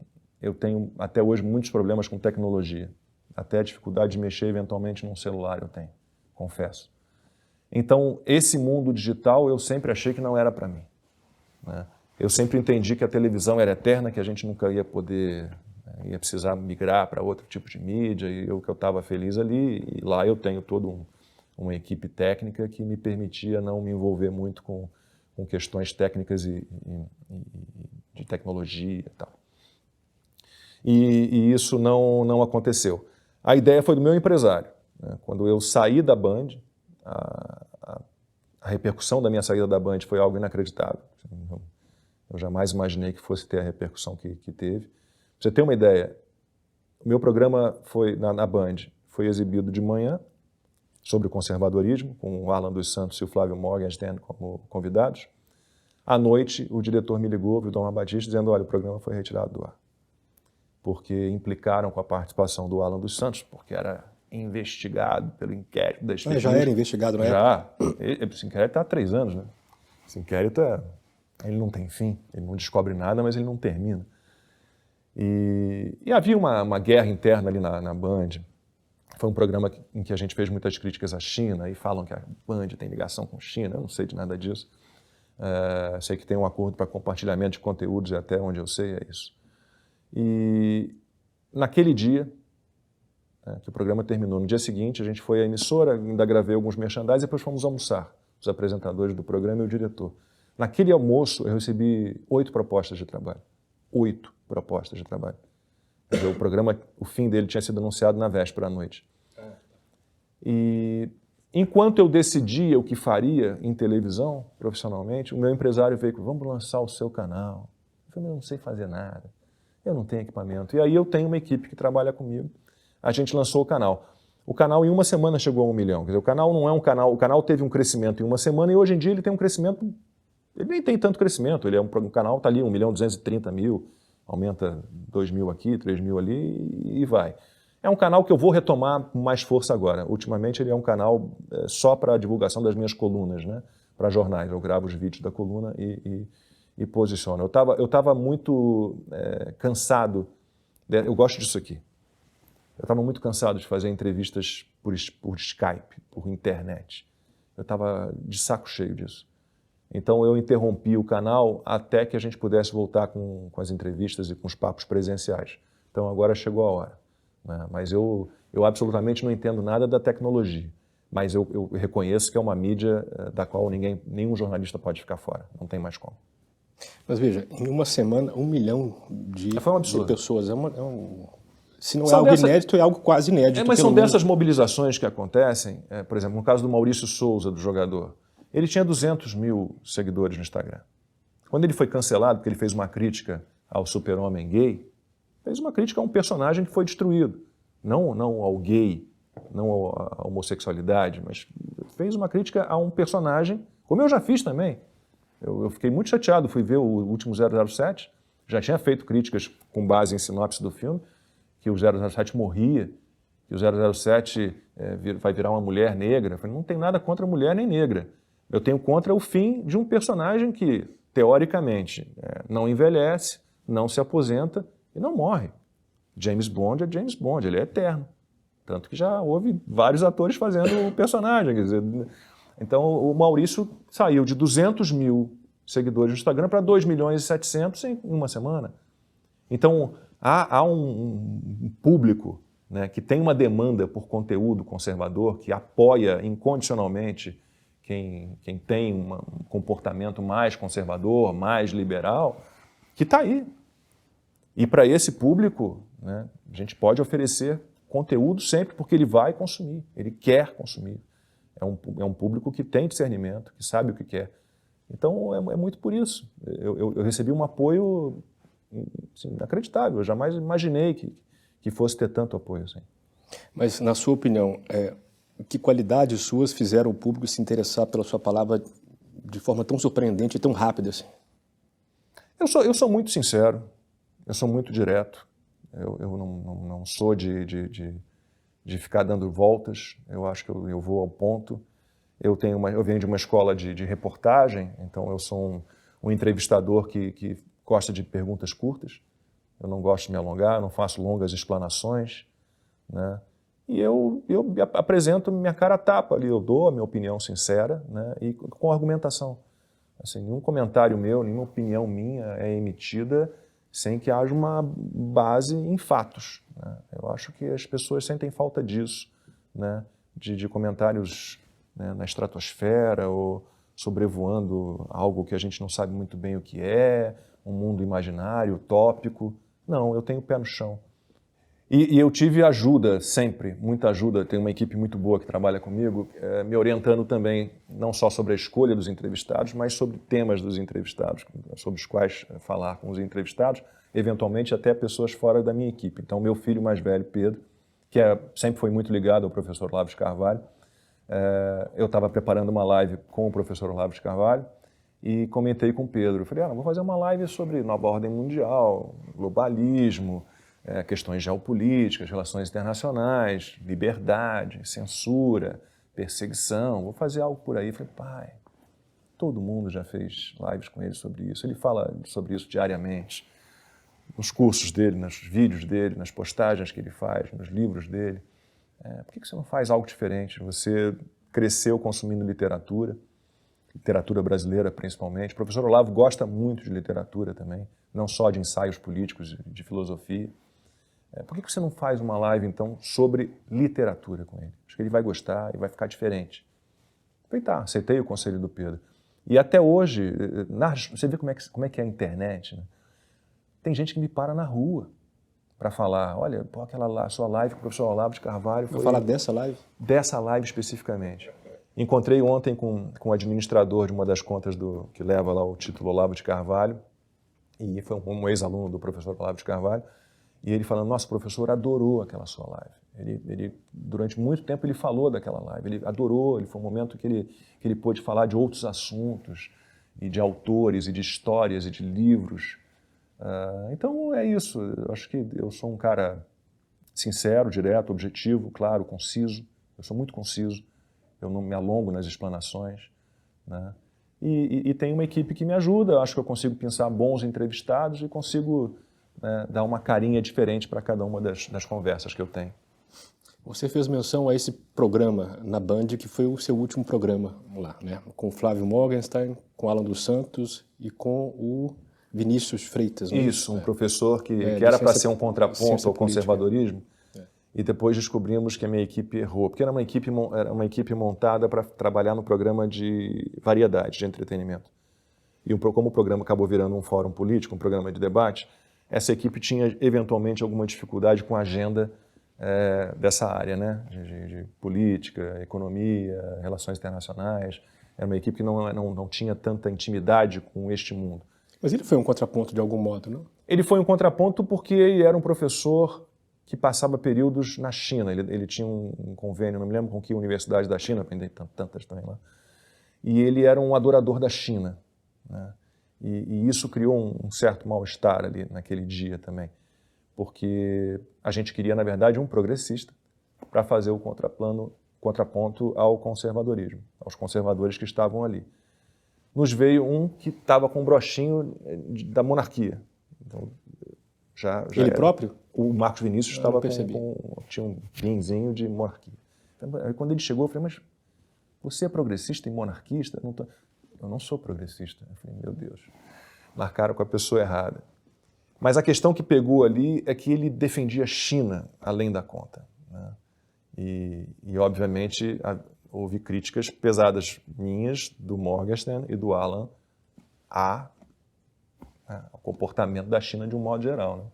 Speaker 1: eu tenho até hoje muitos problemas com tecnologia. Até a dificuldade de mexer eventualmente num celular eu tenho, confesso. Então, esse mundo digital eu sempre achei que não era para mim, né? Eu sempre entendi que a televisão era eterna, que a gente nunca ia poder, ia precisar migrar para outro tipo de mídia, e que eu estava feliz ali, e lá eu tenho toda uma equipe técnica que me permitia não me envolver muito com questões técnicas e de tecnologia e tal. E isso não aconteceu. A ideia foi do meu empresário, né? Quando eu saí da Band, a repercussão da minha saída da Band foi algo inacreditável. Eu jamais imaginei que fosse ter a repercussão que teve. Pra você ter uma ideia, o meu programa foi na Band, foi exibido de manhã, sobre o conservadorismo, com o Alan dos Santos e o Flávio Morgenstern como convidados. À noite, o diretor me ligou, o Dom Batista, dizendo: olha, o programa foi retirado do ar. Porque implicaram com a participação do Alan dos Santos, porque era investigado pelo inquérito das fake news.
Speaker 2: Já era investigado na época?
Speaker 1: Já. Esse inquérito está há 3 anos, né? Esse inquérito ele não tem fim, ele não descobre nada, mas ele não termina. E havia uma guerra interna ali na Band. Foi um programa em que a gente fez muitas críticas à China, e falam que a Band tem ligação com a China, eu não sei de nada disso. Sei que tem um acordo para compartilhamento de conteúdos, e até onde eu sei é isso. E naquele dia, que o programa terminou, no dia seguinte a gente foi à emissora, ainda gravei alguns merchandise, e depois fomos almoçar, os apresentadores do programa e o diretor. Naquele almoço eu recebi 8 propostas de trabalho. 8 propostas de trabalho. Quer dizer, o programa, o fim dele tinha sido anunciado na véspera à noite. E enquanto eu decidia o que faria em televisão, profissionalmente, o meu empresário veio com: vamos lançar o seu canal. Eu falei: eu não sei fazer nada, eu não tenho equipamento. E aí eu tenho uma equipe que trabalha comigo. A gente lançou o canal. O canal em uma semana chegou a 1 milhão. Quer dizer, o canal não é um canal, o canal teve um crescimento em uma semana, e hoje em dia ele tem um crescimento, ele nem tem tanto crescimento, ele é um canal, está ali 1.230.000, aumenta 2.000 aqui, 3.000 ali e vai. É um canal que eu vou retomar com mais força agora. Ultimamente ele é um canal só para a divulgação das minhas colunas, né? Para jornais. Eu gravo os vídeos da coluna e posiciono. Eu estava muito cansado, eu gosto disso aqui. Eu estava muito cansado de fazer entrevistas por Skype, por internet. Eu estava de saco cheio disso. Então eu interrompi o canal até que a gente pudesse voltar com as entrevistas e com os papos presenciais. Então agora chegou a hora, né? Mas eu absolutamente não entendo nada da tecnologia, mas eu reconheço que é uma mídia da qual nenhum jornalista pode ficar fora, não tem mais como.
Speaker 2: Mas veja, em uma semana, 1 milhão de pessoas, se não é algo inédito, é algo quase inédito.
Speaker 1: Mas são dessas mobilizações que acontecem, por exemplo, no caso do Maurício Souza, do jogador. Ele tinha 200.000 seguidores no Instagram. Quando ele foi cancelado, porque ele fez uma crítica ao super-homem gay, fez uma crítica a um personagem que foi destruído. Não ao gay, não à homossexualidade, mas fez uma crítica a um personagem, como eu já fiz também. Eu fiquei muito chateado, fui ver o último 007, já tinha feito críticas com base em sinopse do filme, que o 007 morria, que o 007 vai virar uma mulher negra. Eu falei: não tem nada contra mulher nem negra. Eu tenho contra o fim de um personagem que, teoricamente, não envelhece, não se aposenta e não morre. James Bond é James Bond, ele é eterno. Tanto que já houve vários atores fazendo o personagem. Quer dizer, então o Maurício saiu de 200.000 seguidores no Instagram para 2.700.000 em uma semana. Então há um público, né, que tem uma demanda por conteúdo conservador, que apoia incondicionalmente quem tem um comportamento mais conservador, mais liberal, que está aí. E para esse público, né, a gente pode oferecer conteúdo sempre, porque ele vai consumir, ele quer consumir. É um público que tem discernimento, que sabe o que quer. Então é muito por isso. Eu recebi um apoio assim, inacreditável. Eu jamais imaginei que fosse ter tanto apoio assim.
Speaker 2: Mas, na sua opinião, que qualidades suas fizeram o público se interessar pela sua palavra de forma tão surpreendente e tão rápida assim?
Speaker 1: Eu sou muito sincero, eu sou muito direto, eu não sou de ficar dando voltas, eu acho que eu vou ao ponto. Eu venho de uma escola de reportagem, então eu sou um entrevistador que gosta de perguntas curtas. eu não gosto de me alongar, eu não faço longas explanações, né? E eu apresento minha cara a tapa ali, eu dou a minha opinião sincera, né? E com argumentação. Assim, nenhum comentário meu, nenhuma opinião minha é emitida sem que haja uma base em fatos, né? Eu acho que as pessoas sentem falta disso, né? De comentários, né, na estratosfera ou sobrevoando algo que a gente não sabe muito bem o que é, um mundo imaginário, utópico. Não, eu tenho o pé no chão. E eu tive ajuda sempre, muita ajuda. Tenho uma equipe muito boa que trabalha comigo, me orientando também, não só sobre a escolha dos entrevistados, mas sobre temas dos entrevistados, sobre os quais falar com os entrevistados, eventualmente até pessoas fora da minha equipe. Então, meu filho mais velho, Pedro, que sempre foi muito ligado ao professor Olavo de Carvalho, eu estava preparando uma live com o professor Olavo de Carvalho e comentei com o Pedro. Eu falei, vou fazer uma live sobre nova ordem mundial, globalismo, questões geopolíticas, relações internacionais, liberdade, censura, perseguição, vou fazer algo por aí. Eu falei, pai, todo mundo já fez lives com ele sobre isso, ele fala sobre isso diariamente, nos cursos dele, nos vídeos dele, nas postagens que ele faz, nos livros dele. Por que você não faz algo diferente? Você cresceu consumindo literatura brasileira principalmente. O professor Olavo gosta muito de literatura também, não só de ensaios políticos, de filosofia. Por que você não faz uma live, então, sobre literatura com ele? Acho que ele vai gostar e vai ficar diferente. Falei, tá, aceitei o conselho do Pedro. E até hoje, você vê como é que é a internet, né? Tem gente que me para na rua para falar, olha, aquela sua live com o professor Olavo de Carvalho foi...
Speaker 2: Vou falar dessa live?
Speaker 1: Dessa live especificamente. Encontrei ontem com o administrador de uma das contas que leva lá o título Olavo de Carvalho, e foi um ex-aluno do professor Olavo de Carvalho, e ele falando, nossa, o professor adorou aquela sua live. Ele, durante muito tempo, ele falou daquela live, ele adorou, foi um momento que ele pôde falar de outros assuntos, e de autores, e de histórias, e de livros. Então é isso, eu acho que eu sou um cara sincero, direto, objetivo, claro, conciso, eu sou muito conciso, eu não me alongo nas explanações, né? E tem uma equipe que me ajuda, eu acho que eu consigo pensar bons entrevistados e consigo, né, dar uma carinha diferente para cada uma das conversas que eu tenho.
Speaker 2: Você fez menção a esse programa na Band, que foi o seu último programa, vamos lá, né? Com o Flávio Morgenstern, com o Alan dos Santos e com o Vinícius Freitas. Né?
Speaker 1: Isso, um professor que era para ser um contraponto ao conservadorismo, e depois descobrimos que a minha equipe errou, porque era uma equipe montada para trabalhar no programa de variedade, de entretenimento. E como o programa acabou virando um fórum político, um programa de debate, essa equipe tinha eventualmente alguma dificuldade com a agenda dessa área, né? De política, economia, relações internacionais. Era uma equipe que não tinha tanta intimidade com este mundo.
Speaker 2: Mas ele foi um contraponto de algum modo, não?
Speaker 1: Ele foi um contraponto porque ele era um professor que passava períodos na China. Ele tinha um convênio, não me lembro com que universidade da China, aprendi tantas também lá. E ele era um adorador da China, né? E isso criou um certo mal-estar ali naquele dia também, porque a gente queria, na verdade, um progressista para fazer o contraponto ao conservadorismo, aos conservadores que estavam ali. Nos veio um que estava com um brochinho da monarquia. Então, já
Speaker 2: ele próprio?
Speaker 1: O Marcos Vinícius tinha um pinzinho de monarquia. Então, aí, quando ele chegou, eu falei, mas você é progressista e monarquista? Eu não sou progressista. Eu falei, meu Deus, marcaram com a pessoa errada. Mas a questão que pegou ali é que ele defendia a China além da conta, né? E obviamente, houve críticas pesadas minhas, do Morgenstern e do Alan, ao comportamento da China de um modo geral, né?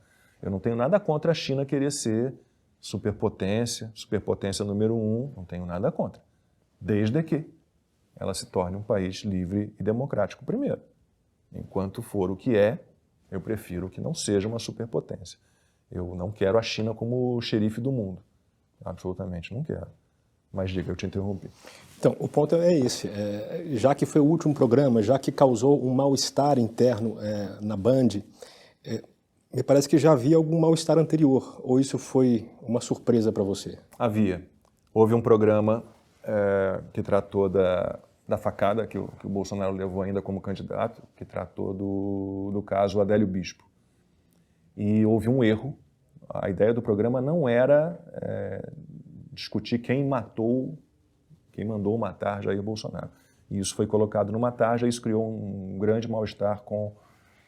Speaker 1: Eu não tenho nada contra a China querer ser superpotência número 1, não tenho nada contra, desde que ela se torne um país livre e democrático primeiro. Enquanto for o que eu prefiro que não seja uma superpotência. Eu não quero a China como o xerife do mundo, absolutamente não quero. Mas diga, eu te interrompi.
Speaker 2: Então, o ponto é esse, já que foi o último programa, já que causou um mal-estar interno na Band, me parece que já havia algum mal-estar anterior, ou isso foi uma surpresa para você?
Speaker 1: Havia. Houve um programa que tratou da facada que o Bolsonaro levou ainda como candidato, que tratou do caso Adélio Bispo. e houve um erro. A ideia do programa não era discutir quem mandou matar Jair Bolsonaro. E isso foi colocado numa tarja e isso criou um grande mal-estar com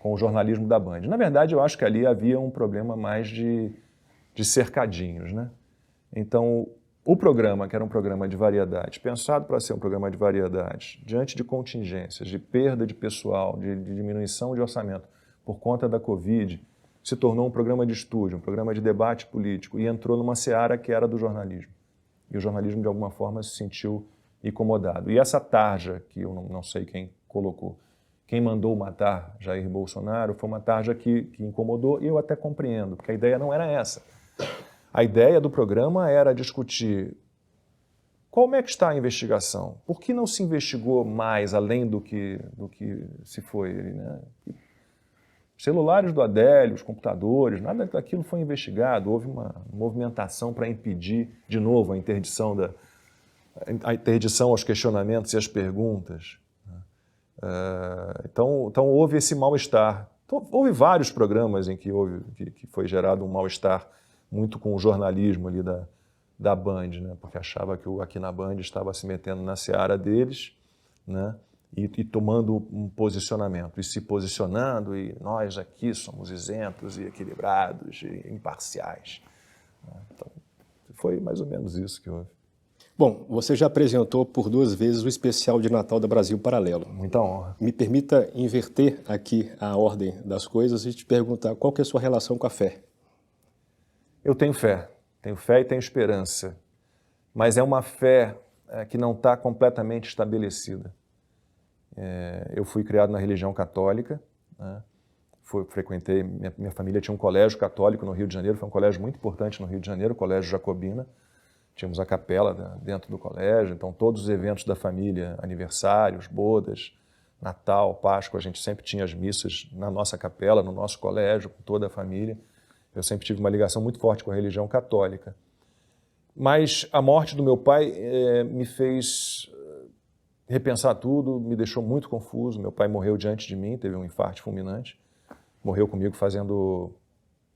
Speaker 1: o jornalismo da Band. Na verdade, eu acho que ali havia um problema mais de cercadinhos, né? Então, o programa, que era um programa de variedades, pensado para ser um programa de variedades, diante de contingências, de perda de pessoal, de diminuição de orçamento por conta da Covid, se tornou um programa de estúdio, um programa de debate político e entrou numa seara que era do jornalismo. E o jornalismo, de alguma forma, se sentiu incomodado. E essa tarja, que eu não sei quem colocou, quem mandou matar Jair Bolsonaro, foi uma tarja que incomodou e eu até compreendo, porque a ideia não era essa. A ideia do programa era discutir como é que está a investigação, por que não se investigou mais além do que se foi, né? Celulares do Adélio, os computadores, nada daquilo foi investigado, houve uma movimentação para impedir, de novo, a interdição aos questionamentos e às perguntas. Então houve esse mal-estar. Então, houve vários programas em que foi gerado um mal-estar muito com o jornalismo ali da Band, né? Porque achava que o Aqui na Band estava se metendo na seara deles, né? E tomando um posicionamento, e se posicionando, e nós aqui somos isentos e equilibrados e imparciais. Então, foi mais ou menos isso que houve.
Speaker 2: Bom, você já apresentou por 2 vezes o especial de Natal da Brasil Paralelo.
Speaker 1: Muita honra.
Speaker 2: Me permita inverter aqui a ordem das coisas e te perguntar qual que é a sua relação com a fé.
Speaker 1: Eu tenho fé e tenho esperança, mas é uma fé que não está completamente estabelecida. Eu fui criado na religião católica, né? Frequentei, minha família tinha um colégio católico no Rio de Janeiro, foi um colégio muito importante no Rio de Janeiro, o Colégio Jacobina. Tínhamos a capela dentro do colégio, então todos os eventos da família, aniversários, bodas, Natal, Páscoa, a gente sempre tinha as missas na nossa capela, no nosso colégio, com toda a família. Eu sempre tive uma ligação muito forte com a religião católica. Mas a morte do meu pai me fez repensar tudo, me deixou muito confuso. Meu pai morreu diante de mim, teve um infarto fulminante. Morreu comigo fazendo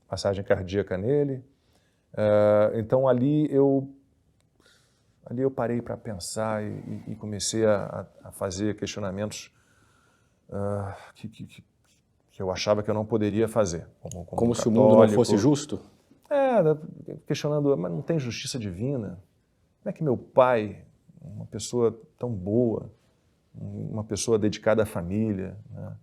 Speaker 1: massagem cardíaca nele. Então ali eu parei para pensar e comecei a fazer questionamentos que eu achava que eu não poderia fazer.
Speaker 2: Como se o mundo não fosse justo?
Speaker 1: Questionando, mas não tem justiça divina? Como é que meu pai, uma pessoa tão boa, uma pessoa dedicada à família, né?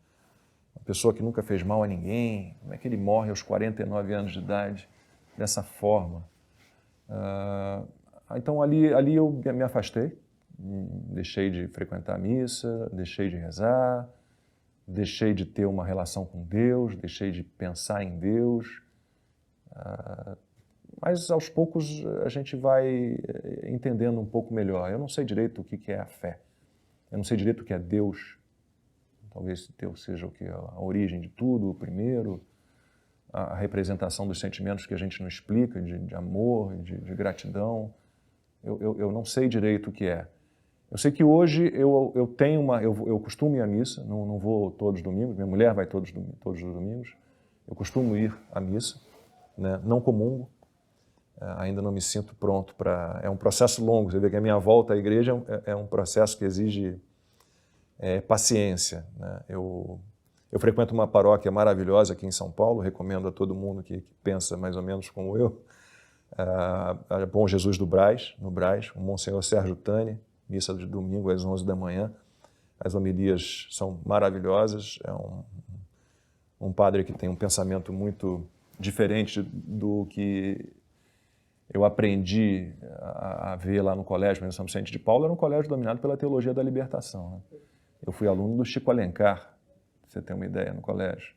Speaker 1: Uma pessoa que nunca fez mal a ninguém, como é que ele morre aos 49 anos de idade dessa forma? Então ali eu me afastei, deixei de frequentar a missa, deixei de rezar, deixei de ter uma relação com Deus, deixei de pensar em Deus. Mas aos poucos a gente vai entendendo um pouco melhor. Eu não sei direito o que é a fé, eu não sei direito o que é Deus. Talvez Deus seja o que? A origem de tudo, o primeiro, a representação dos sentimentos que a gente não explica, de amor, de gratidão. Eu não sei direito o que é. Eu sei que hoje eu costumo ir à missa, não vou todos os domingos, minha mulher vai todos os domingos, eu costumo ir à missa, né? Não comungo, ainda não me sinto pronto para... É um processo longo, você vê que a minha volta à igreja é um processo que exige paciência, né? Eu frequento uma paróquia maravilhosa aqui em São Paulo, recomendo a todo mundo que pensa mais ou menos como eu, a Bom Jesus do Brás, no Brás, o Monsenhor Sérgio Tani, missa de domingo às 11 da manhã. As homilias são maravilhosas, é um padre que tem um pensamento muito diferente do que eu aprendi a ver lá no colégio, no São Vicente de Paulo. Era um colégio dominado pela teologia da libertação, né? Eu fui aluno do Chico Alencar, pra você ter uma ideia, no colégio.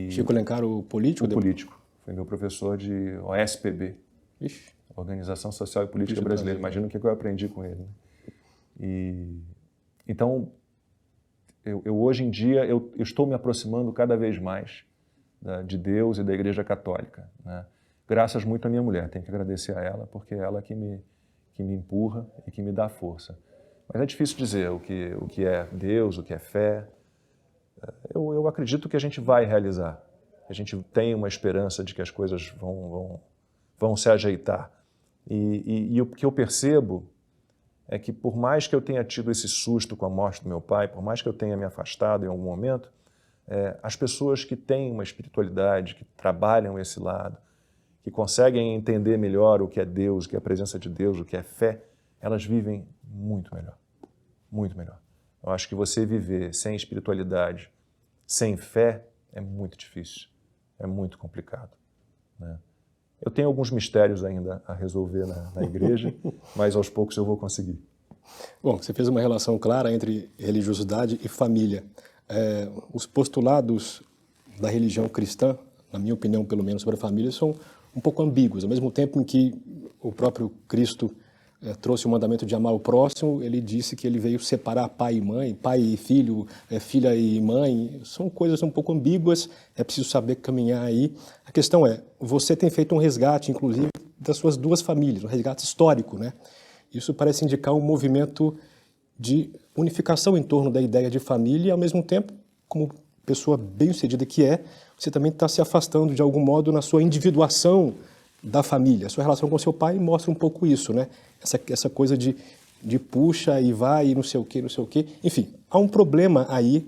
Speaker 2: Chico Alencar, o político?
Speaker 1: O político. Foi meu professor de OSPB,
Speaker 2: Ixi.
Speaker 1: Organização Social e Política Brasileira. Imagina o que eu aprendi com ele, né? Então, eu hoje em dia, eu estou me aproximando cada vez mais de Deus e da Igreja Católica, né? Graças muito à minha mulher, tenho que agradecer a ela, porque é ela que me empurra e que me dá força. Mas é difícil dizer o que é Deus, o que é fé. Eu acredito que a gente vai realizar. a gente tem uma esperança de que as coisas vão se ajeitar. E o que eu percebo é que por mais que eu tenha tido esse susto com a morte do meu pai, por mais que eu tenha me afastado em algum momento, as pessoas que têm uma espiritualidade, que trabalham esse lado, que conseguem entender melhor o que é Deus, o que é a presença de Deus, o que é fé, elas vivem muito melhor, muito melhor. Eu acho que você viver sem espiritualidade, sem fé, é muito difícil, é muito complicado, né? Eu tenho alguns mistérios ainda a resolver na igreja, mas aos poucos eu vou conseguir.
Speaker 2: Bom, você fez uma relação clara entre religiosidade e família. Os postulados da religião cristã, na minha opinião, pelo menos, sobre a família, são um pouco ambíguos. Ao mesmo tempo em que o próprio Cristo trouxe o mandamento de amar o próximo, ele disse que ele veio separar pai e mãe, pai e filho, filha e mãe. São coisas um pouco ambíguas, é preciso saber caminhar aí. A questão é, você tem feito um resgate, inclusive, das suas duas famílias, um resgate histórico, né? Isso parece indicar um movimento de unificação em torno da ideia de família e, ao mesmo tempo, como pessoa bem-sucedida que você também está se afastando, de algum modo, na sua individuação da família. A sua relação com seu pai mostra um pouco isso, né? Essa coisa de puxa e vai e não sei o quê, não sei o quê. Enfim, há um problema aí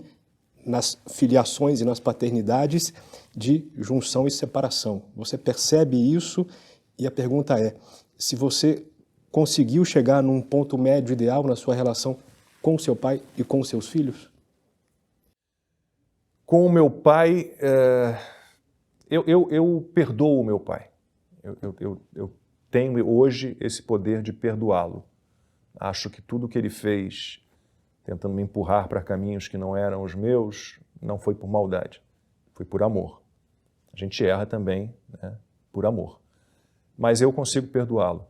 Speaker 2: nas filiações e nas paternidades de junção e separação. Você percebe isso e a pergunta é, se você conseguiu chegar num ponto médio ideal na sua relação com o seu pai e com os seus filhos?
Speaker 1: Com o meu pai, eu perdoo o meu pai. Eu tenho hoje esse poder de perdoá-lo. Acho que tudo que ele fez, tentando me empurrar para caminhos que não eram os meus, não foi por maldade, foi por amor. A gente erra também, né, por amor. Mas eu consigo perdoá-lo.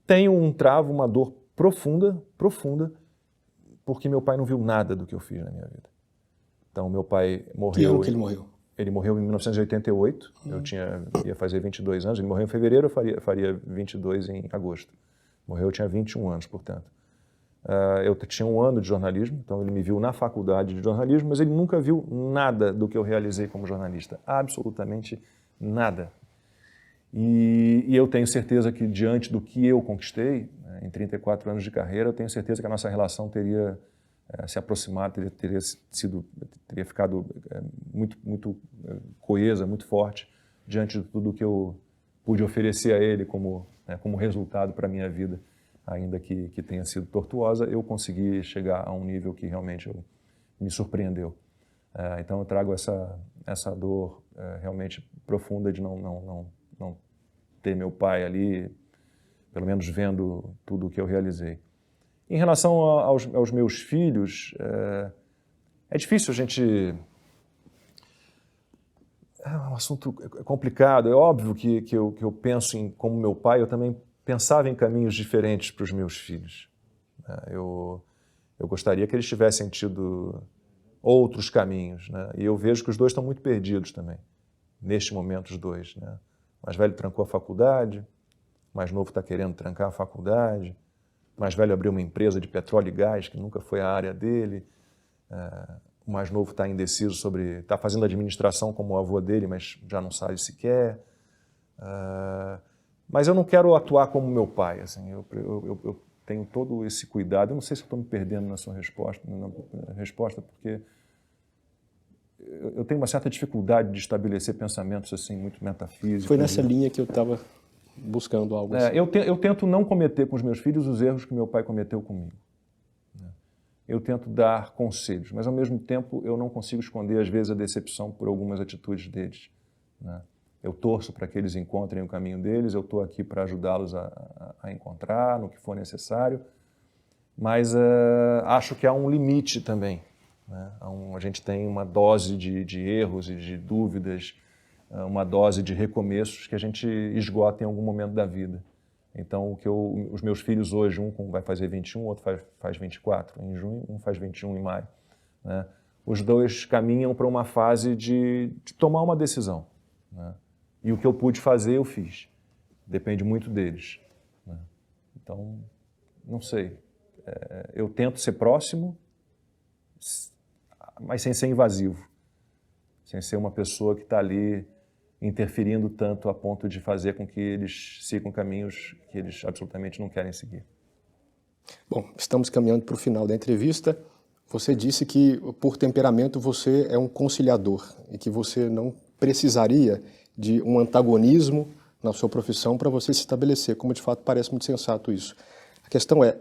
Speaker 1: Tenho um travo, uma dor profunda, profunda, porque meu pai não viu nada do que eu fiz na minha vida. Então, meu pai morreu...
Speaker 2: Que ano que ele morreu?
Speaker 1: Ele morreu em 1988, eu ia fazer 22 anos, ele morreu em fevereiro, eu faria 22 em agosto. Morreu, eu tinha 21 anos, portanto. Eu tinha um ano de jornalismo, então ele me viu na faculdade de jornalismo, mas ele nunca viu nada do que eu realizei como jornalista, absolutamente nada. E eu tenho certeza que diante do que eu conquistei, em 34 anos de carreira, eu tenho certeza que a nossa relação teria se aproximado, teria ficado muito coesa, muito forte, diante de tudo que eu pude oferecer a ele como resultado para a minha vida, ainda que tenha sido tortuosa, eu consegui chegar a um nível que realmente me surpreendeu. Então eu trago essa dor realmente profunda de não ter meu pai ali, pelo menos vendo tudo o que eu realizei. Em relação aos meus filhos, é difícil a gente... É um assunto complicado. É óbvio que eu penso como meu pai, eu também pensava em caminhos diferentes para os meus filhos. Eu gostaria que eles tivessem tido outros caminhos, né? E eu vejo que os dois estão muito perdidos também, neste momento os dois, né? O mais velho trancou a faculdade, o mais novo está querendo trancar a faculdade, o mais velho abriu uma empresa de petróleo e gás, que nunca foi a área dele. O mais novo está indeciso sobre... Está fazendo administração como o avô dele, mas já não sabe se quer. Mas eu não quero atuar como meu pai. Assim, eu tenho todo esse cuidado. Eu não sei se eu estou me perdendo na sua resposta, porque eu tenho uma certa dificuldade de estabelecer pensamentos assim, muito metafísicos.
Speaker 2: Foi nessa linha que eu estava buscando algo assim.
Speaker 1: Eu tento não cometer com os meus filhos os erros que meu pai cometeu comigo. Eu tento dar conselhos, mas ao mesmo tempo eu não consigo esconder às vezes a decepção por algumas atitudes deles, né? Eu torço para que eles encontrem o caminho deles, eu estou aqui para ajudá-los a encontrar no que for necessário, mas acho que há um limite também, né? A gente tem uma dose de erros e de dúvidas, uma dose de recomeços que a gente esgota em algum momento da vida. Então, os meus filhos hoje, um vai fazer 21, outro faz 24 em junho, um faz 21 em maio, né? Os dois caminham para uma fase de tomar uma decisão, né? E o que eu pude fazer, eu fiz. Depende muito deles, né? Então, não sei. Eu tento ser próximo, mas sem ser invasivo. sem ser uma pessoa que está ali interferindo tanto a ponto de fazer com que eles sigam caminhos que eles absolutamente não querem seguir.
Speaker 2: Bom, estamos caminhando para o final da entrevista. Você disse que, por temperamento, você é um conciliador e que você não precisaria de um antagonismo na sua profissão para você se estabelecer, como de fato parece muito sensato isso. A questão é,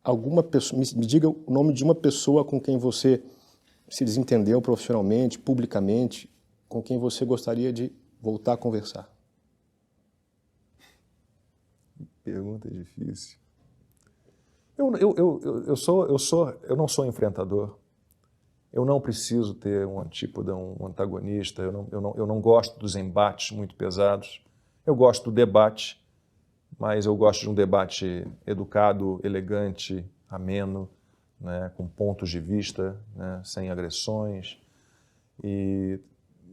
Speaker 2: alguma pessoa, me diga o nome de uma pessoa com quem você se desentendeu profissionalmente, publicamente, com quem você gostaria de voltar a conversar.
Speaker 1: Pergunta difícil. Eu não sou enfrentador. Eu não preciso ter um antípoda, um antagonista. Eu não gosto dos embates muito pesados. Eu gosto do debate, mas eu gosto de um debate educado, elegante, ameno, né, com pontos de vista, né, sem agressões. E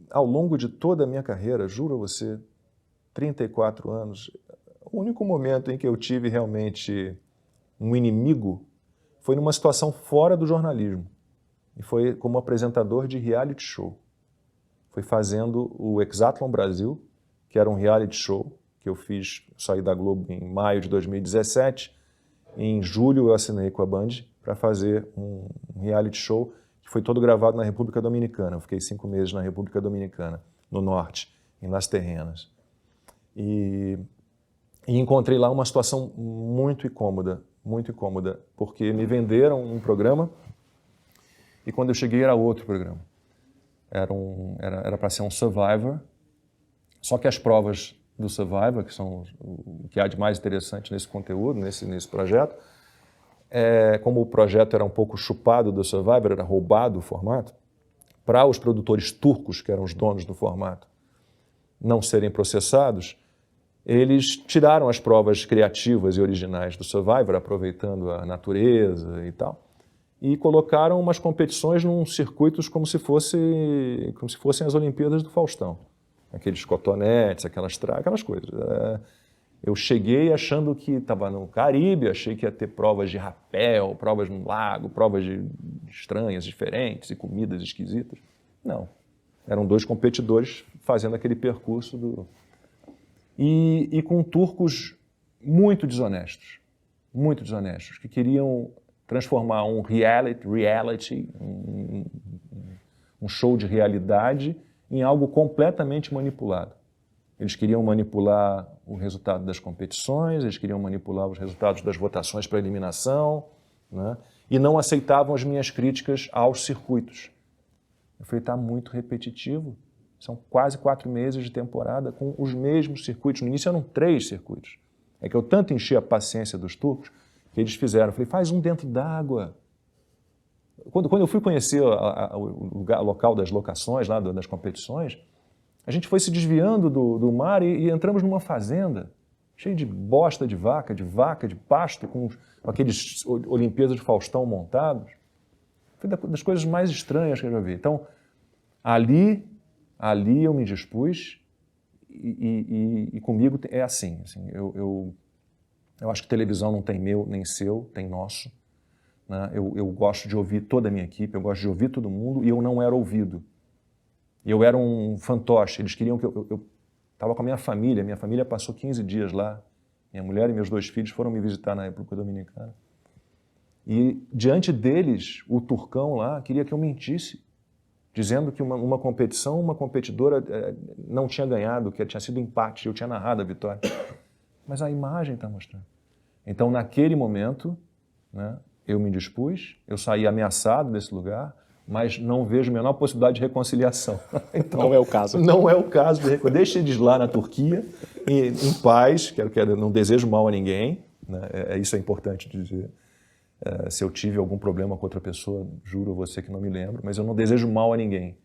Speaker 1: ao longo de toda a minha carreira, juro a você, 34 anos, o único momento em que eu tive realmente um inimigo foi numa situação fora do jornalismo. E foi como apresentador de reality show. Foi fazendo o Hexatlon Brasil, que era um reality show que eu fiz, saí da Globo em maio de 2017. Em julho eu assinei com a Band para fazer um reality show que foi todo gravado na República Dominicana. Eu fiquei 5 meses na República Dominicana, no norte, em Las Terrenas. E encontrei lá uma situação muito incômoda, porque me venderam um programa e quando eu cheguei era outro programa. Era para ser um Survivor, só que as provas do Survivor, que são o que há de mais interessante nesse conteúdo, nesse projeto, como o projeto era um pouco chupado do Survivor, era roubado o formato, para os produtores turcos, que eram os donos do formato, não serem processados, eles tiraram as provas criativas e originais do Survivor, aproveitando a natureza e tal, e colocaram umas competições num circuitos como se fossem as Olimpíadas do Faustão. Aqueles cotonetes, aquelas coisas. Eu cheguei achando que estava no Caribe, achei que ia ter provas de rapel, provas no lago, provas estranhas, diferentes e comidas esquisitas. Não. Eram 2 competidores fazendo aquele percurso E com turcos muito desonestos, que queriam transformar um reality, um show de realidade, em algo completamente manipulado. Eles queriam manipular o resultado das competições, eles queriam manipular os resultados das votações para eliminação, né? E não aceitavam as minhas críticas aos circuitos. Eu falei, está muito repetitivo. São quase 4 meses de temporada com os mesmos circuitos. No início eram 3 circuitos. É que eu tanto enchi a paciência dos turcos que eles fizeram. Eu falei, faz um dentro d'água. Quando eu fui conhecer o local das locações, lá das competições, a gente foi se desviando do mar e entramos numa fazenda cheia de bosta de vaca, de pasto, com aqueles Olimpíadas de Faustão montados. Foi das coisas mais estranhas que eu já vi. Então, ali eu me dispus e comigo é assim eu acho que televisão não tem meu nem seu, tem nosso, né? Eu gosto de ouvir toda a minha equipe, eu gosto de ouvir todo mundo e eu não era ouvido. Eu era um fantoche, eles queriam que eu estava com a minha família passou 15 dias lá, minha mulher e meus 2 filhos foram me visitar na República Dominicana. E diante deles, o turcão lá queria que eu mentisse, dizendo que uma competição, uma competidora não tinha ganhado, que tinha sido empate, eu tinha narrado a vitória. Mas a imagem está mostrando. Então, naquele momento, né, eu me dispus, eu saí ameaçado desse lugar, mas não vejo a menor possibilidade de reconciliação. Então,
Speaker 2: não é o caso.
Speaker 1: Não é o caso. Deixa eles lá na Turquia, em paz, não desejo mal a ninguém, né, isso é importante dizer. Se eu tive algum problema com outra pessoa, juro a você que não me lembro, mas eu não desejo mal a ninguém.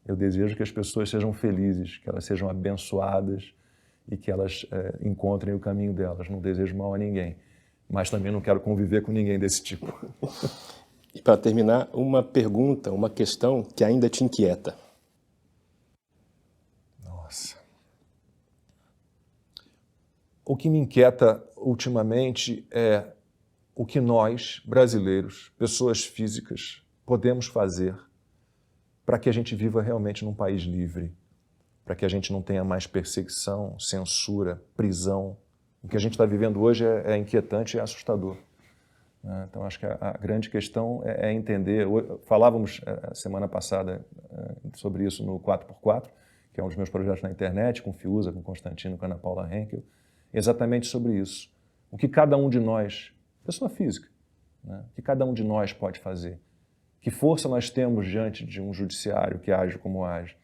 Speaker 1: Eu desejo que as pessoas sejam felizes, que elas sejam abençoadas e que elas encontrem o caminho delas. Não desejo mal a ninguém, mas também não quero conviver com ninguém desse tipo.
Speaker 2: E para terminar, uma pergunta, uma questão que ainda te inquieta.
Speaker 1: Nossa. O que me inquieta ultimamente é o que nós, brasileiros, pessoas físicas, podemos fazer para que a gente viva realmente num país livre, para que a gente não tenha mais perseguição, censura, prisão. O que a gente está vivendo hoje é inquietante e é assustador. Então, acho que a grande questão é entender. Falávamos semana passada sobre isso no 4x4, que é um dos meus projetos na internet, com Fiuza, com Constantino, com Ana Paula Henkel, exatamente sobre isso. O que cada um de nós, pessoa física, né, o que cada um de nós pode fazer. Que força nós temos diante de um judiciário que age como age,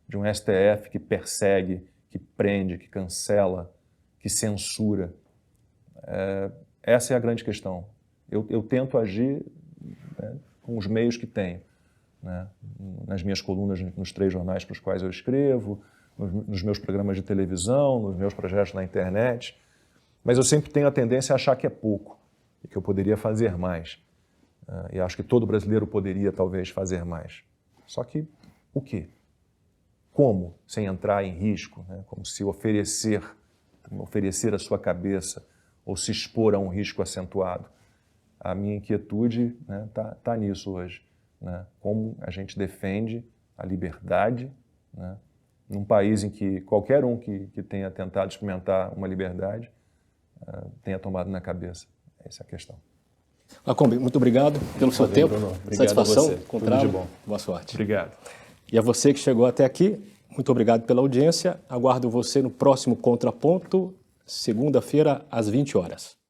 Speaker 1: de um STF que persegue, que prende, que cancela, que censura. Essa é a grande questão. Eu tento agir, né, com os meios que tenho, né, nas minhas colunas, nos 3 jornais para os quais eu escrevo, nos meus programas de televisão, nos meus projetos na internet, mas eu sempre tenho a tendência a achar que é pouco e que eu poderia fazer mais. E acho que todo brasileiro poderia, talvez, fazer mais. Só que o quê? Como? Sem entrar em risco, né? Como se oferecer a sua cabeça ou se expor a um risco acentuado. A minha inquietude, né, tá nisso hoje, né? Como a gente defende a liberdade, né, num país em que qualquer um que tenha tentado experimentar uma liberdade tenha tomado na cabeça. Essa é a questão.
Speaker 2: Lacombe, muito obrigado pelo seu tempo.
Speaker 1: Bruno. Obrigado.
Speaker 2: Satisfação
Speaker 1: a você.
Speaker 2: encontrá-lo.
Speaker 1: Tudo de bom.
Speaker 2: Boa sorte.
Speaker 1: Obrigado.
Speaker 2: E a você que chegou até aqui, muito obrigado pela audiência. Aguardo você no próximo Contraponto, segunda-feira, às 20 horas.